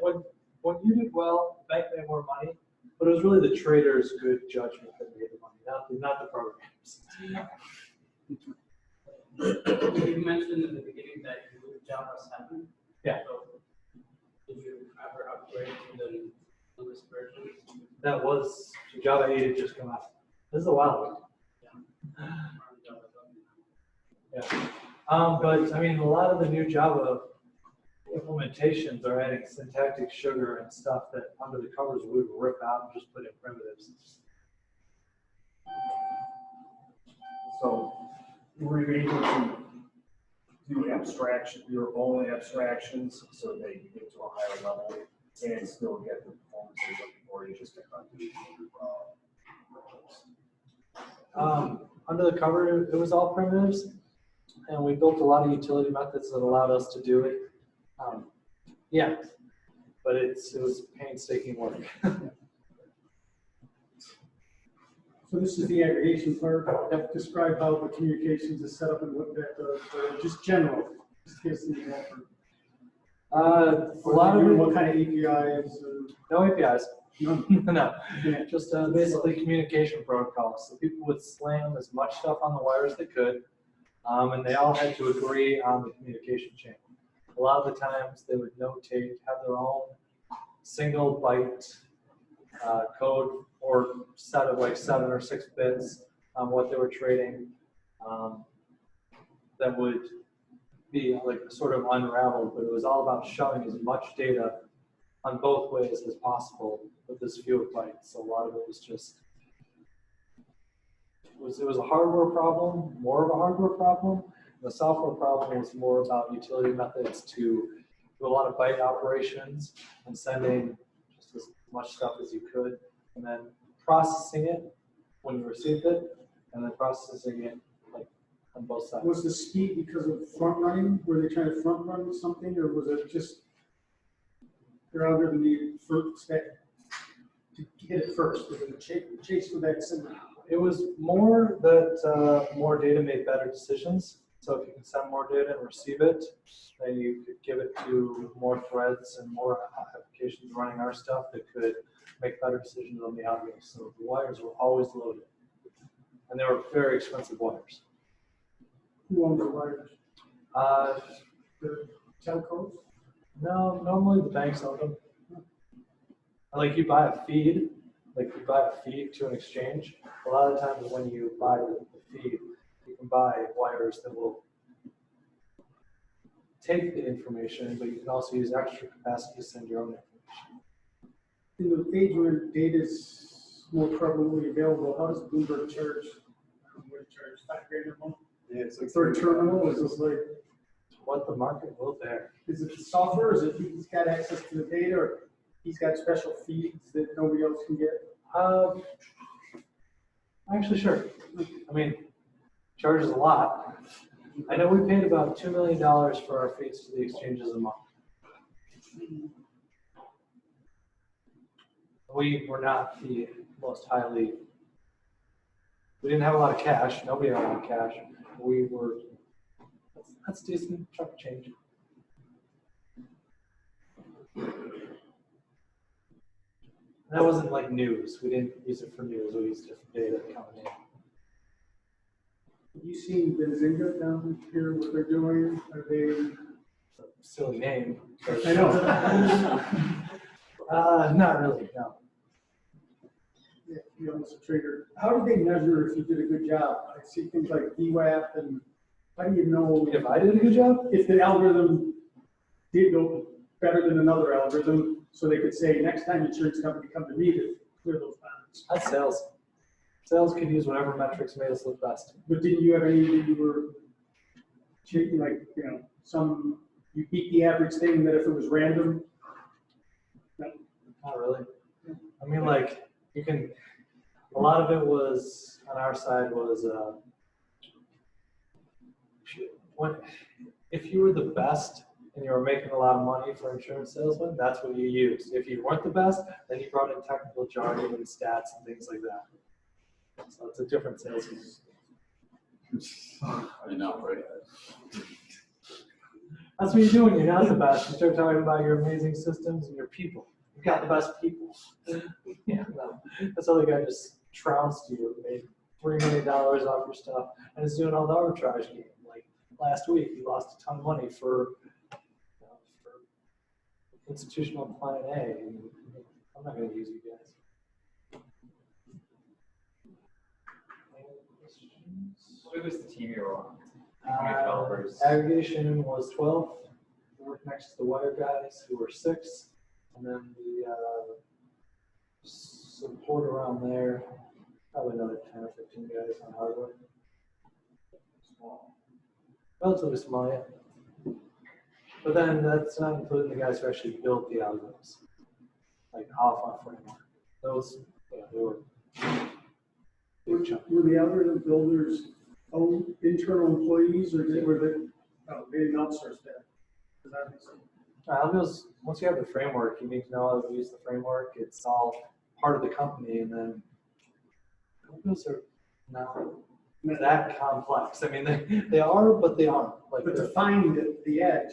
Speaker 2: you did well, the bank made more money, but it was really the trader's good judgment that made the money, not the programs.
Speaker 6: You mentioned in the beginning that you moved Java 7.
Speaker 2: Yeah.
Speaker 6: So did you ever upgrade to the newest version?
Speaker 2: That was Java 8 had just come out. This is a while ago. Yeah. But I mean, a lot of the new Java implementations are adding syntactic sugar and stuff that under the covers we would rip out and just put in primitives.
Speaker 3: So were you able to do abstraction, your own abstractions, so that you get to a higher level and still get the performance you're looking for? You just
Speaker 2: Under the cover, it was all primitives, and we built a lot of utility methods that allowed us to do it. Yeah, but it was painstaking work.
Speaker 8: So this is the aggregation part. Describe how the communications is set up and what that does, just general. Just give us an example.
Speaker 2: A lot of it,
Speaker 8: what kind of APIs?
Speaker 2: no APIs.
Speaker 8: None.
Speaker 2: No,
Speaker 8: Yeah.
Speaker 2: just basically communication protocols. So people would slam as much stuff on the wire as they could, and they all had to agree on the communication chain. A lot of the times they would notate, have their own single byte code or set of like 7 or 6 bits on what they were trading that would be like sort of unraveled, but it was all about shoving as much data on both ways as possible with this few bytes. So a lot of it was just, it was a hardware problem, more of a hardware problem. The software problem was more about utility methods to do a lot of byte operations and sending just as much stuff as you could, and then processing it when you received it, and then processing it like on both sides.
Speaker 8: Was the speed because of front running? Were they trying to front run something, or was it just their algorithm needed first step to get it first? Was it a chase for that signal?
Speaker 2: It was more that more data made better decisions. So if you can send more data and receive it, then you could give it to more threads and more applications running our stuff that could make better decisions on the algorithm. So the wires were always loaded. And they were very expensive wires.
Speaker 8: Who owns the wires? The telcos?
Speaker 2: No, normally the banks own them. Like you buy a feed, to an exchange. A lot of times when you buy the feed, you can buy wires that will take the information, but you can also use extra capacity to send your own information.
Speaker 8: In the age where data is more prevalently available, how does Bloomberg charge? What do you charge, $5,000 a month?
Speaker 2: Yeah, it's like
Speaker 8: For a terminal, is this like,
Speaker 2: what the market will bear.
Speaker 8: is it the software, is it he's got access to the data, or he's got special feeds that nobody else can get?
Speaker 2: Actually, sure. I mean, charges a lot. I know we paid about $2 million for our feeds to the exchanges a month. We were not the most highly, we didn't have a lot of cash. Nobody had a lot of cash. We were, that's decent chunk of change. That wasn't like news. We didn't use it for news. We used it for data coming in.
Speaker 8: Have you seen Benzinga down here, what they're doing? Are they?
Speaker 2: Silly name.
Speaker 8: I know.
Speaker 2: Not really, no.
Speaker 8: Yeah, you're almost a trader. How do they measure if you did a good job? I see things like DWAP, and how do you know
Speaker 2: If I did a good job?
Speaker 8: if the algorithm did go better than another algorithm, so they could say, next time insurance company come to me to clear those bonds?
Speaker 2: That's sales. Sales could use whatever metrics made us look best.
Speaker 8: But didn't you have any that you were checking, like, you know, you beat the average thing that if it was random? No.
Speaker 2: Not really. I mean, like, you can, a lot of it was, on our side was, if you were the best and you were making a lot of money for insurance salesmen, that's what you used. If you weren't the best, then you brought in technical jargon and stats and things like that. So it's a different sales game.
Speaker 4: I know, right?
Speaker 2: That's what you do when you're not the best. You start talking about your amazing systems and your people. You've got the best people. Yeah, no. This other guy just trounced you, made $3 million off your stuff, and is doing all the arbitrage game. Like last week, he lost a ton of money for institutional client A. And I'm not going to use you guys.
Speaker 7: What was the team you were on? How many developers?
Speaker 2: Aggregation was 12. We worked next to the wire guys, who were 6. And then the support around there, probably another 10 or 15 guys on hardware. Small. Relatively small, yeah. But then that's not including the guys who actually built the algorithms, like Alpha framework. Those, yeah, they were big chunk.
Speaker 8: Were the algorithm builders own internal employees, or were they didn't outsource that? Does that make sense?
Speaker 2: Algos, once you have the framework, you need to know how to use the framework. It's all part of the company, and then algos are not that complex. I mean, they are, but they aren't. Like,
Speaker 8: but to find the edge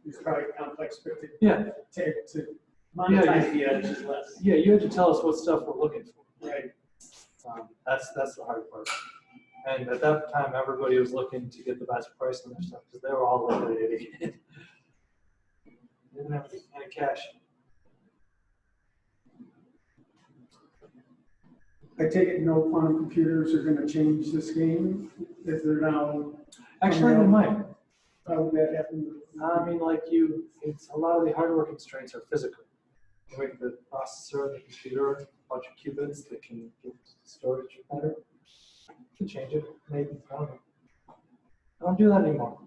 Speaker 8: is probably complex, but to monetize the edge is less.
Speaker 2: Yeah, you have to tell us what stuff we're looking for.
Speaker 8: Right.
Speaker 2: That's the hard part. And at that time, everybody was looking to get the best price on their stuff because they were all liquidated. They didn't have any cash.
Speaker 8: I take it no quantum computers are going to change this game if they're now.
Speaker 2: Actually, they might.
Speaker 8: How would that happen?
Speaker 2: I mean, like it's a lot of the hardware constraints are physical. You make the processor, the computer, a bunch of qubits that can get storage better. You can change it, maybe. I don't know. I don't do that anymore.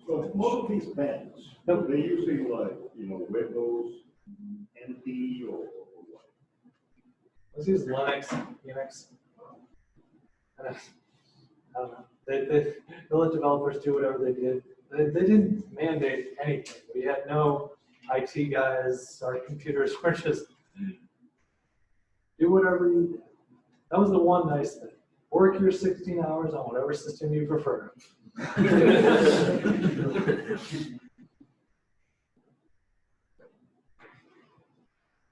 Speaker 12: So most of these banks, they're using like, Windows, NT or what?
Speaker 2: Let's use Linux, Unix. I don't know. They let developers do whatever they did. They didn't mandate anything. We had no IT guys. Our computers were just Do whatever you do. That was the one nice thing. Work your 16 hours on whatever system you prefer.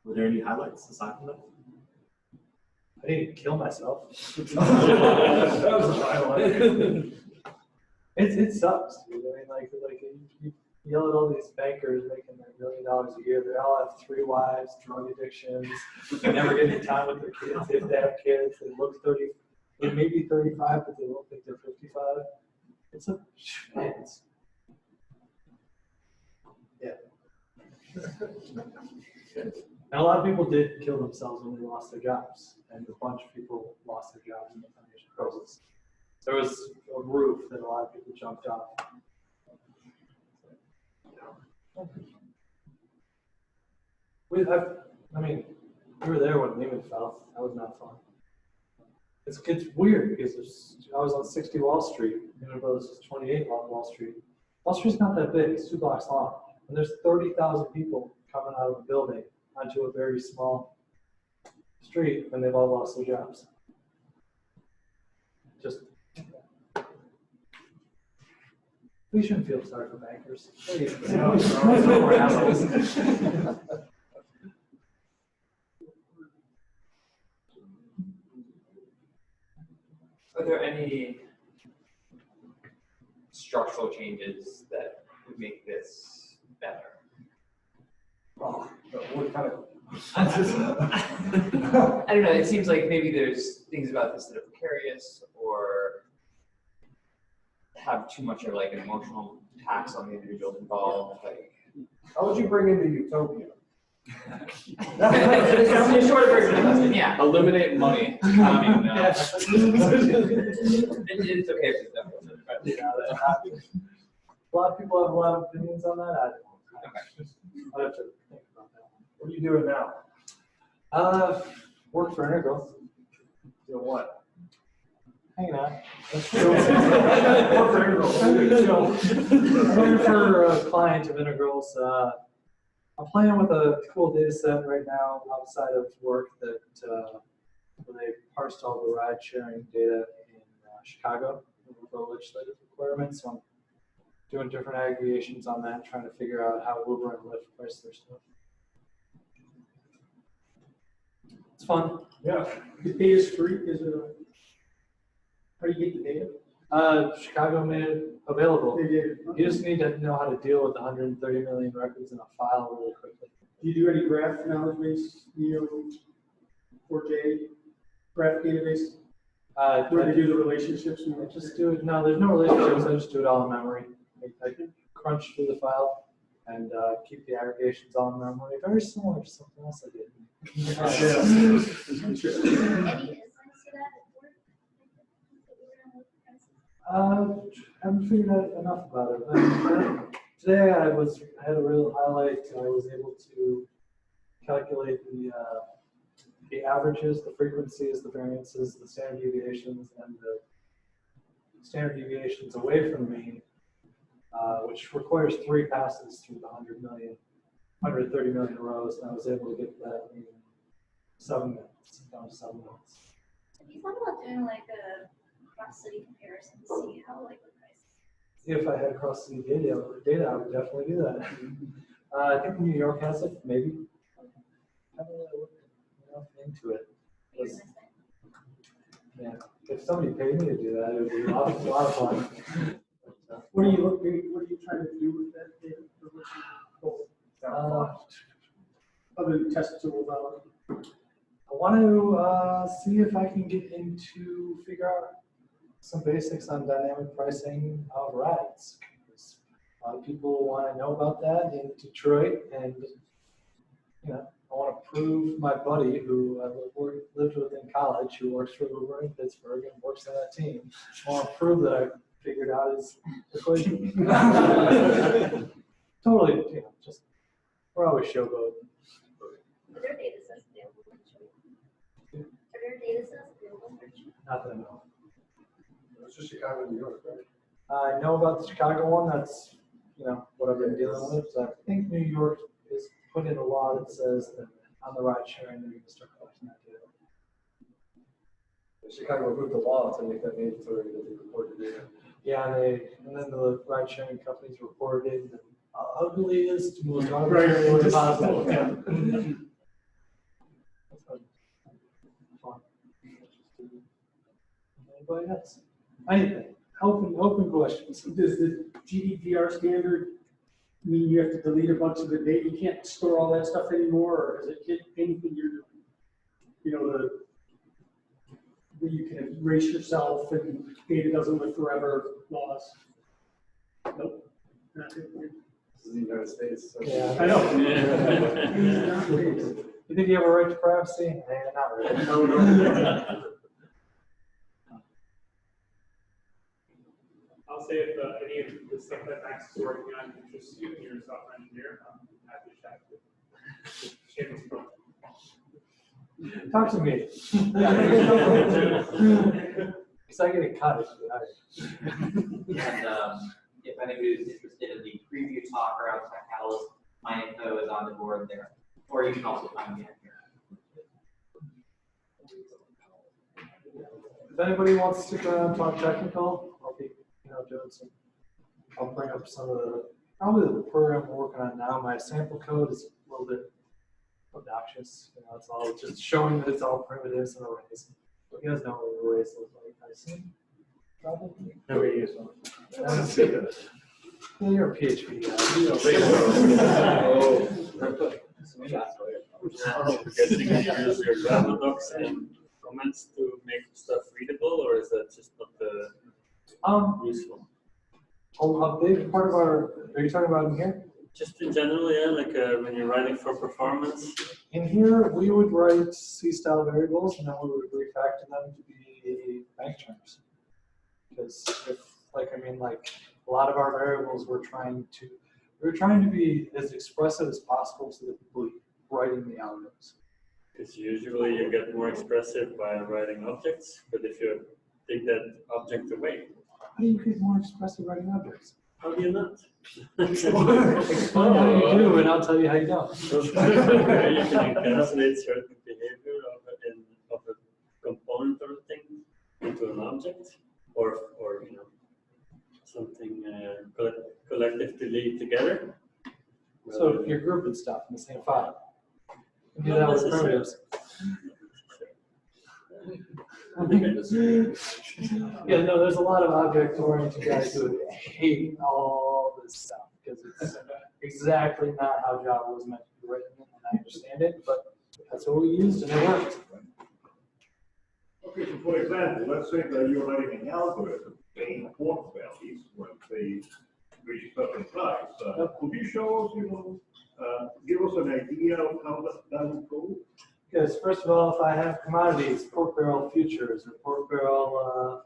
Speaker 5: Were there any highlights aside from that?
Speaker 2: I didn't kill myself.
Speaker 3: That was a highlight.
Speaker 2: It sucks, dude. I mean, like you yell at all these bankers making their $1 million a year. They all have 3 wives, drug addictions. They never get any time with their kids. If they have kids, they look 30, they may be 35, but they look like they're 55. It's a it's, yeah. And a lot of people did kill themselves when they lost their jobs, and a bunch of people lost their jobs in the financial crisis. There was a roof that a lot of people jumped off. I mean, we were there when Lehman fell. That was not fun. It's weird because I was on 60 Wall Street. Lehman Brothers was 28 on Wall Street. Wall Street's not that big. It's 2 blocks long. And there's 30,000 people coming out of a building onto a very small street, and they've all lost their jobs. Just, we shouldn't feel sorry for bankers.
Speaker 7: Are there any structural changes that would make this better?
Speaker 3: Oh, what kind of?
Speaker 7: I don't know. It seems like maybe there's things about this that are precarious or have too much of like an emotional tax on the individuals involved. Like,
Speaker 3: How would you bring in the utopia?
Speaker 7: the short version of the question, yeah.
Speaker 2: Eliminate money. I mean, no.
Speaker 7: It's okay if it's done.
Speaker 2: Yeah, a lot of people have a lot of opinions on that. I don't know. I have to think about that.
Speaker 3: What are you doing now?
Speaker 2: Work for Integral.
Speaker 3: Doing what?
Speaker 2: Hanging out.
Speaker 3: Work for Integral.
Speaker 2: I'm working for a client of Integral's. I'm playing with a cool data set right now outside of work that where they parsed all the ride sharing data in Chicago for legislative requirements. So I'm doing different aggregations on that, trying to figure out how Uber and Lyft price their stuff. It's fun.
Speaker 3: Yeah.
Speaker 8: The data is free, is it? How do you get the data?
Speaker 2: Chicago made it available.
Speaker 8: They did.
Speaker 2: You just need to know how to deal with 130 million records in a file really quickly.
Speaker 8: Do you do any graph knowledge base, 4J graph database? Where they do the relationships?
Speaker 2: I just do it. No, there's no relationships. I just do it all in memory. I can crunch through the file and keep the aggregations all in memory. Very similar to something else I did. Haven't figured out enough about it. Today I had a real highlight. I was able to calculate the averages, the frequencies, the variances, the standard deviations, and the standard deviations away from the mean, which requires 3 passes through the 130 million rows, and I was able to get that in 7 minutes, down to 7 minutes.
Speaker 13: Have you thought about doing like a cross-city comparison to see how like the price?
Speaker 2: If I had cross-city data, I would definitely do that. I think New York has it, maybe. I haven't really looked enough into it. Yeah, if somebody paid me to do that, it would be a lot of fun.
Speaker 8: What are you trying to do with that data? Other than test tool about?
Speaker 2: I want to see if I can get into figure out some basics on dynamic pricing of rides. A lot of people want to know about that in Detroit, and I want to prove my buddy who I lived with in college, who works for Uber in Pittsburgh and works on that team. I want to prove that I figured out his equation. Totally, just we're always showboating.
Speaker 13: Are there data sets available for Detroit? Are there data sets available for Detroit?
Speaker 2: Not that I know.
Speaker 3: It's just Chicago, New York, right?
Speaker 2: I know about the Chicago one. That's what I've been dealing with. So I think New York has put in a law that says that on the ride sharing, they're gonna start collecting that data.
Speaker 10: Chicago approved the law to make that mandatory that they report the data.
Speaker 2: Yeah, and then the ride sharing companies reported how ugly it is to most
Speaker 8: Right.
Speaker 2: arbitrary or possible.
Speaker 8: Yeah.
Speaker 2: Fun. Anybody else? Anything? Open questions.
Speaker 8: Does the GDPR standard mean you have to delete a bunch of the data? You can't store all that stuff anymore, or is it anything you're doing? You know, that you can erase yourself and data doesn't live forever laws? Nope. Not it.
Speaker 10: This is the United States. So.
Speaker 2: Yeah.
Speaker 8: I know.
Speaker 2: You think you have a right to privacy? Not really.
Speaker 8: No.
Speaker 14: I'll say if any of the stuff that Max is working on interests you and you're a software engineer, I'm happy to chat with Shameless plug.
Speaker 2: Talk to me. Because I get a cut.
Speaker 1: And if anybody is interested in the preview talk around Tech Catalyst, my info is on the board there. Or you can also find me here.
Speaker 2: If anybody wants to stick around and talk technical, I'll be, doing some. I'll bring up some of probably the program we're working on now. My sample code is a little bit obnoxious. It's all just showing that it's all primitives and arrays. But you guys know what arrays look like, I assume. Probably.
Speaker 9: Never use one.
Speaker 2: Yeah, you're a PHP guy.
Speaker 9: Getting you use your Java docs and comments to make stuff readable, or is that just not useful?
Speaker 2: A big part of our, are you talking about in here?
Speaker 9: Just in general, yeah, like when you're writing for performance.
Speaker 2: In here, we would write C-style variables, and then we would refactor them to be bank terms. Because a lot of our variables we're trying to be as expressive as possible to the people writing the algorithms.
Speaker 9: Because usually you get more expressive by writing objects, but if you take that object away,
Speaker 2: how do you get more expressive writing objects?
Speaker 9: how do you not?
Speaker 2: Explain how you do, and I'll tell you how you don't.
Speaker 9: You can encapsulate certain behavior of a component or a thing into an object, or something collectively together.
Speaker 2: So you're grouping stuff in the same file. You do that with primitives. Yeah, no, there's a lot of object-oriented guys who hate all this stuff because it's exactly not how Java was meant to be written, and I understand it, but that's what we used and it worked.
Speaker 12: Okay, so for example, let's say that you're writing an algorithm paying port values when they reach a certain price. Could you show us, give us an idea of how that would go?
Speaker 2: Because first of all, if I have commodities, pork barrel futures or pork barrel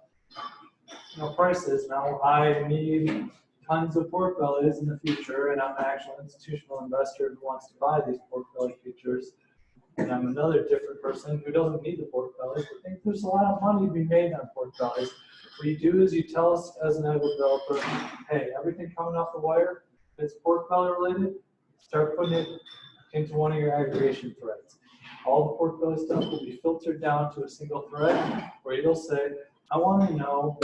Speaker 2: prices, now I need tons of pork bellies in the future, and I'm an actual institutional investor who wants to buy these pork belly futures. And I'm another different person who doesn't need the pork bellies, but think there's a lot of money to be made on pork bellies. What you do is you tell us as an Agile developer, hey, everything coming off the wire, if it's pork belly related, start putting it into one of your aggregation threads. All the pork belly stuff will be filtered down to a single thread where you'll say, I want to know,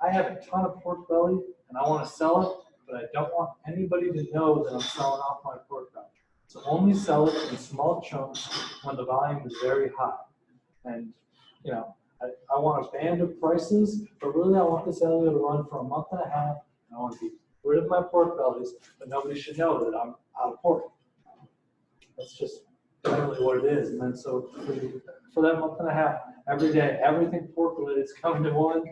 Speaker 2: I have a ton of pork belly and I want to sell it, but I don't want anybody to know that I'm selling off my pork belly. So only sell it in small chunks when the volume is very high. And, I want a band of prices, but really I want this algo to run for a month and a half. And I want to be rid of my pork bellies, but nobody should know that I'm out of pork. That's just generally what it is. And then so for that month and a half, every day, everything pork related is coming to one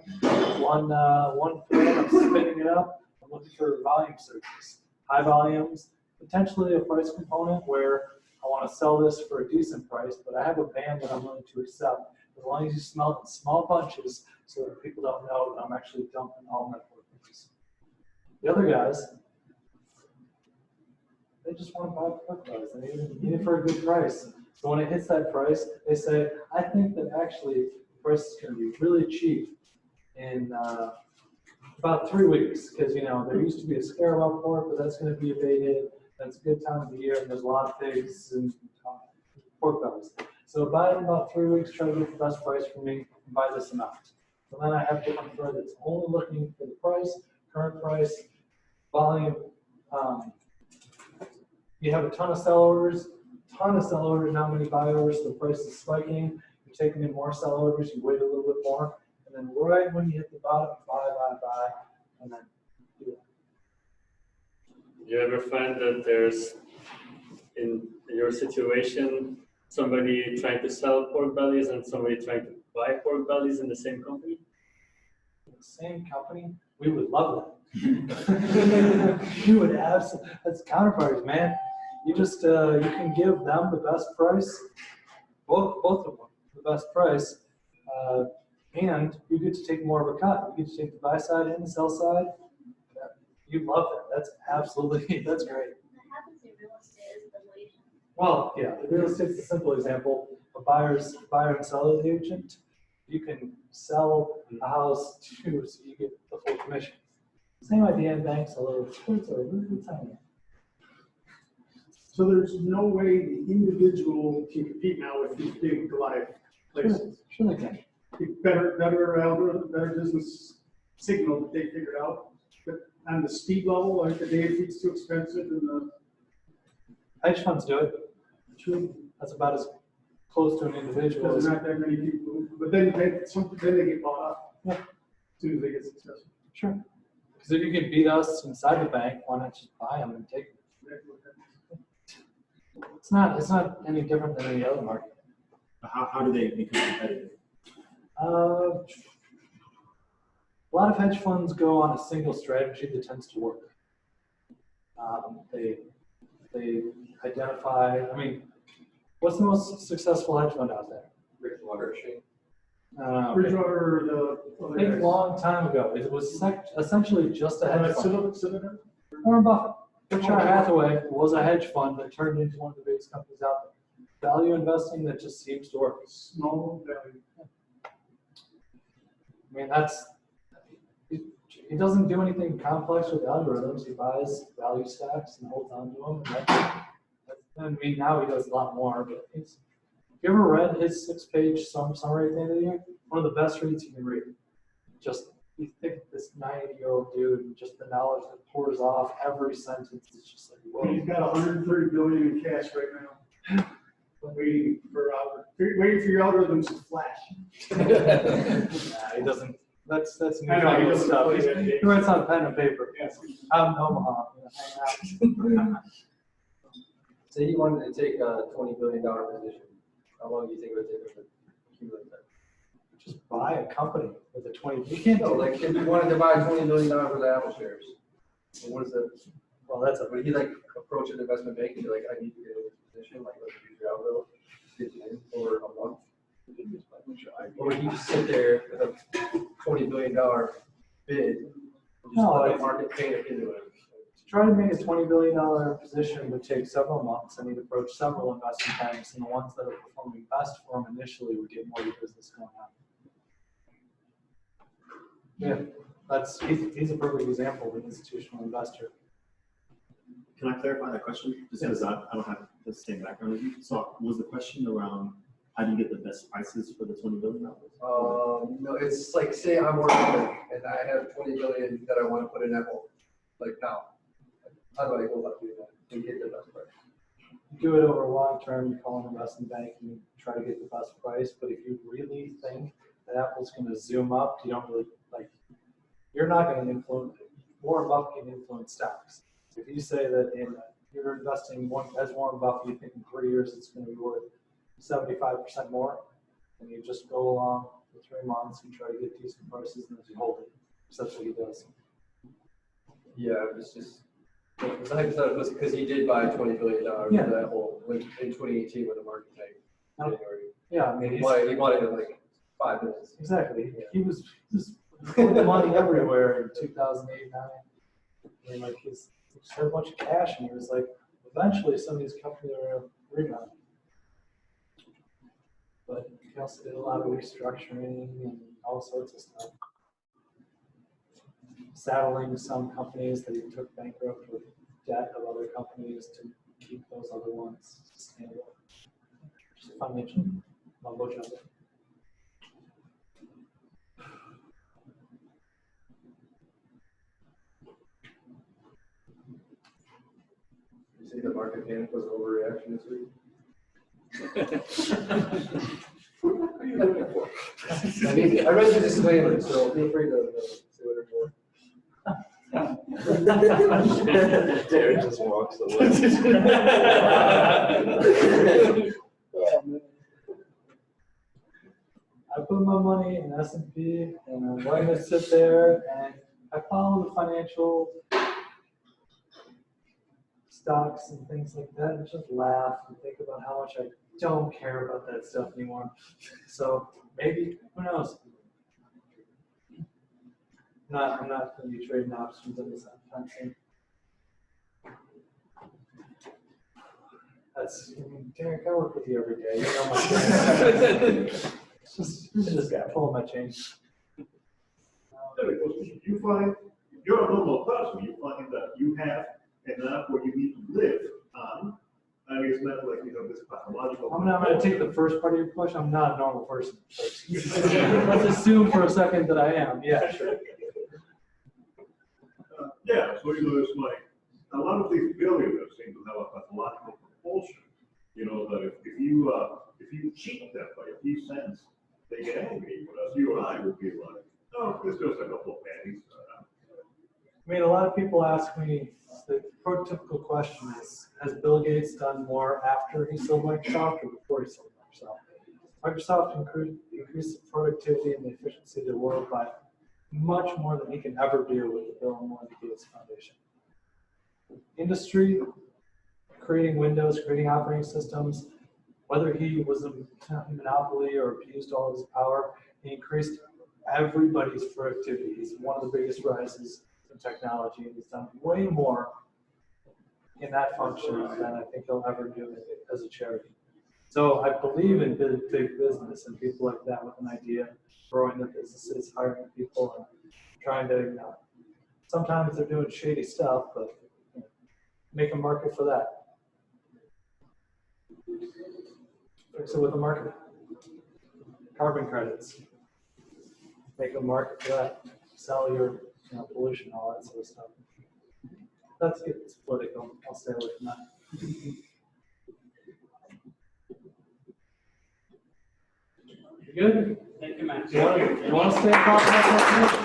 Speaker 2: thread. I'm spinning it up. I'm looking for volume surges, high volumes, potentially a price component where I want to sell this for a decent price, but I have a band that I'm willing to accept as long as you smell it in small bunches so that people don't know that I'm actually dumping all my pork bellies. The other guys, they just want to buy pork bellies. They need it for a good price. So when it hits that price, they say, I think that actually the price is going to be really cheap in about 3 weeks, because there used to be a scare about pork, but that's going to be abated. That's a good time of the year, and there's a lot of pigs, and So buy it in about 3 weeks, try to get the best price for me, and buy this amount. So then I have different thread that's only looking for the price, current price, volume. You have a ton of sell orders, not many buy orders, the price is spiking. You're taking in more sell orders, you wait a little bit more, and then right when you hit the bottom, buy, and then do it.
Speaker 9: You ever find that there's, in your situation, somebody trying to sell pork bellies and somebody trying to buy pork bellies in the same company?
Speaker 2: The same company, we would love that. You would absolutely, that's counterparties, man. You just, you can give them the best price, both of them, the best price, and you get to take more of a cut. You get to take the buy side and the sell side. You love that. That's absolutely, that's great.
Speaker 13: What happens in real estate is the waiting.
Speaker 2: Well, yeah, the real estate's a simple example. A buyer and seller's agent. You can sell a house too, so you get the full commission. Same idea in banks, although it's a little tiny.
Speaker 8: So there's no way the individual can compete now with these big Goliath places.
Speaker 2: Sure they can.
Speaker 8: Better algorithm, better business signal that they figured out. But on the speed level, like the data feed's too expensive and the.
Speaker 2: Hedge funds do it.
Speaker 8: True.
Speaker 2: That's about as close to an individual.
Speaker 8: There's not that many people, but then they get bought up.
Speaker 2: Yeah.
Speaker 8: As soon as they get successful.
Speaker 2: Sure. Because if you can beat us inside the bank, why not just buy them and take them? It's not any different than any other market.
Speaker 5: How do they become competitive?
Speaker 2: A lot of hedge funds go on a single strategy that tends to work. They identify, I mean, what's the most successful hedge fund out there?
Speaker 10: Bridgewater.
Speaker 8: Bridgewater,
Speaker 2: I think a long time ago, it was essentially just a hedge fund. Warren Buffett. Berkshire Hathaway was a hedge fund that turned into one of the biggest companies out there. Value investing that just seems to work.
Speaker 8: Small value.
Speaker 2: I mean, he doesn't do anything complex with algorithms. He buys value stacks and holds on to them. I mean, now he does a lot more. But have you ever read his 6-page summary at the end of the year? One of the best reads you can read. Just you think this 90-year-old dude, and just the knowledge that pours off every sentence is just like, whoa.
Speaker 8: He's got 130 billion in cash right now. waiting for your algorithms to flash.
Speaker 2: Nah, he doesn't. That's new
Speaker 8: I know, he doesn't
Speaker 2: stuff.
Speaker 8: play that game.
Speaker 2: He writes on pen and paper.
Speaker 8: Yes.
Speaker 2: Out in Omaha. Hang out.
Speaker 10: Say you wanted to take a $20 billion position. How long do you think it would take to accumulate that?
Speaker 2: Just buy a company with a 20. You can't
Speaker 10: No,
Speaker 2: do
Speaker 10: like if you wanted to buy $20 billion worth of Apple shares, what is that?
Speaker 2: Well, that's a.
Speaker 10: Would he like approach an investment bank and be like, I need to get in this position, like let's use your algo, get you in for a month? Or would you just sit there with a $20 billion bid and just
Speaker 2: No,
Speaker 10: let the
Speaker 2: it's-
Speaker 10: market paint it into it?
Speaker 2: To try to make a $20 billion position would take several months, and he'd approach several investment banks, and the ones that are performing best for him initially would get more of the business going on. Yeah, he's a perfect example of an institutional investor.
Speaker 5: Can I clarify that question? Just because I don't have the same background as you. So was the question around how do you get the best prices for the $20 billion?
Speaker 10: No, it's like, say I'm working and I have 20 billion that I want to put in Apple, like now. How do I go about doing that and get the best price?
Speaker 2: You do it over a long term, you call an investment bank and you try to get the best price, but if you really think that Apple's going to zoom up, you don't really, like, you're not going to influence, Warren Buffett can influence stocks. If you say that you're investing as Warren Buffett, you think in 3 years it's going to be worth 75% more, and you just go along for 3 months and try to get decent prices and then you hold it. So that's what he does.
Speaker 10: Yeah, it's just, it's hypothetical because he did buy $20 billion
Speaker 2: Yeah.
Speaker 10: of Apple in 2018 when the market tanked. January.
Speaker 2: Yeah, I mean,
Speaker 10: He bought it in like 5 minutes.
Speaker 2: exactly.
Speaker 10: Yeah.
Speaker 2: He was putting money everywhere in 2008, 9. I mean, like he just had a bunch of cash, and he was like, eventually some of these companies are going to rebound. But he also did a lot of restructuring and all sorts of stuff. Saddling some companies that he took bankrupt with debt of other companies to keep those other ones sustainable. Just financial. I'll go jump in.
Speaker 11: You think the market panic was an overreaction this week? What are you looking for?
Speaker 10: I mean, I read the disclaimer, so feel free to say whatever you want.
Speaker 11: Derek just walks away.
Speaker 2: I put my money in S&P and I'm letting it sit there, and I follow the financial stocks and things like that and just laugh and think about how much I don't care about that stuff anymore. So maybe, who knows? I'm not going to be trading options in this time. That's, I mean, Derek, I work with you every day. You know my just got pulling my change.
Speaker 12: Because you find, if you're a normal person, you find that you have enough where you need to live on. I mean, it's not like, this pathological.
Speaker 2: I'm going to take the first part of your question. I'm not a normal person. Let's assume for a second that I am. Yeah, sure.
Speaker 12: Yeah, so it's like, a lot of these billionaires seem to have a pathological compulsion. That if you cheat them by a few cents, they get angry. Whereas you and I would be like, oh, it's just a couple of pennies.
Speaker 2: I mean, a lot of people ask me, the prototypical question is, has Bill Gates done more after he sold Microsoft or before he sold Microsoft? Microsoft increased the productivity and the efficiency of the world by much more than he can ever do with the Bill and Melinda Gates Foundation. Industry, creating Windows, creating operating systems, whether he was a monopoly or abused all of his power, he increased everybody's productivity. He's one of the biggest rises in technology, and he's done way more in that function than I think he'll ever do as a charity. So I believe in big business and people like that with an idea, growing their businesses, hiring people, and trying to, sometimes they're doing shady stuff, but make a market for that. Fix it with a market. Carbon credits. Make a market for that. Sell your pollution, all that sort of stuff. Let's get political. I'll stay away from that. You good?
Speaker 6: Thank you, Matt.
Speaker 2: You want to stay and talk about that?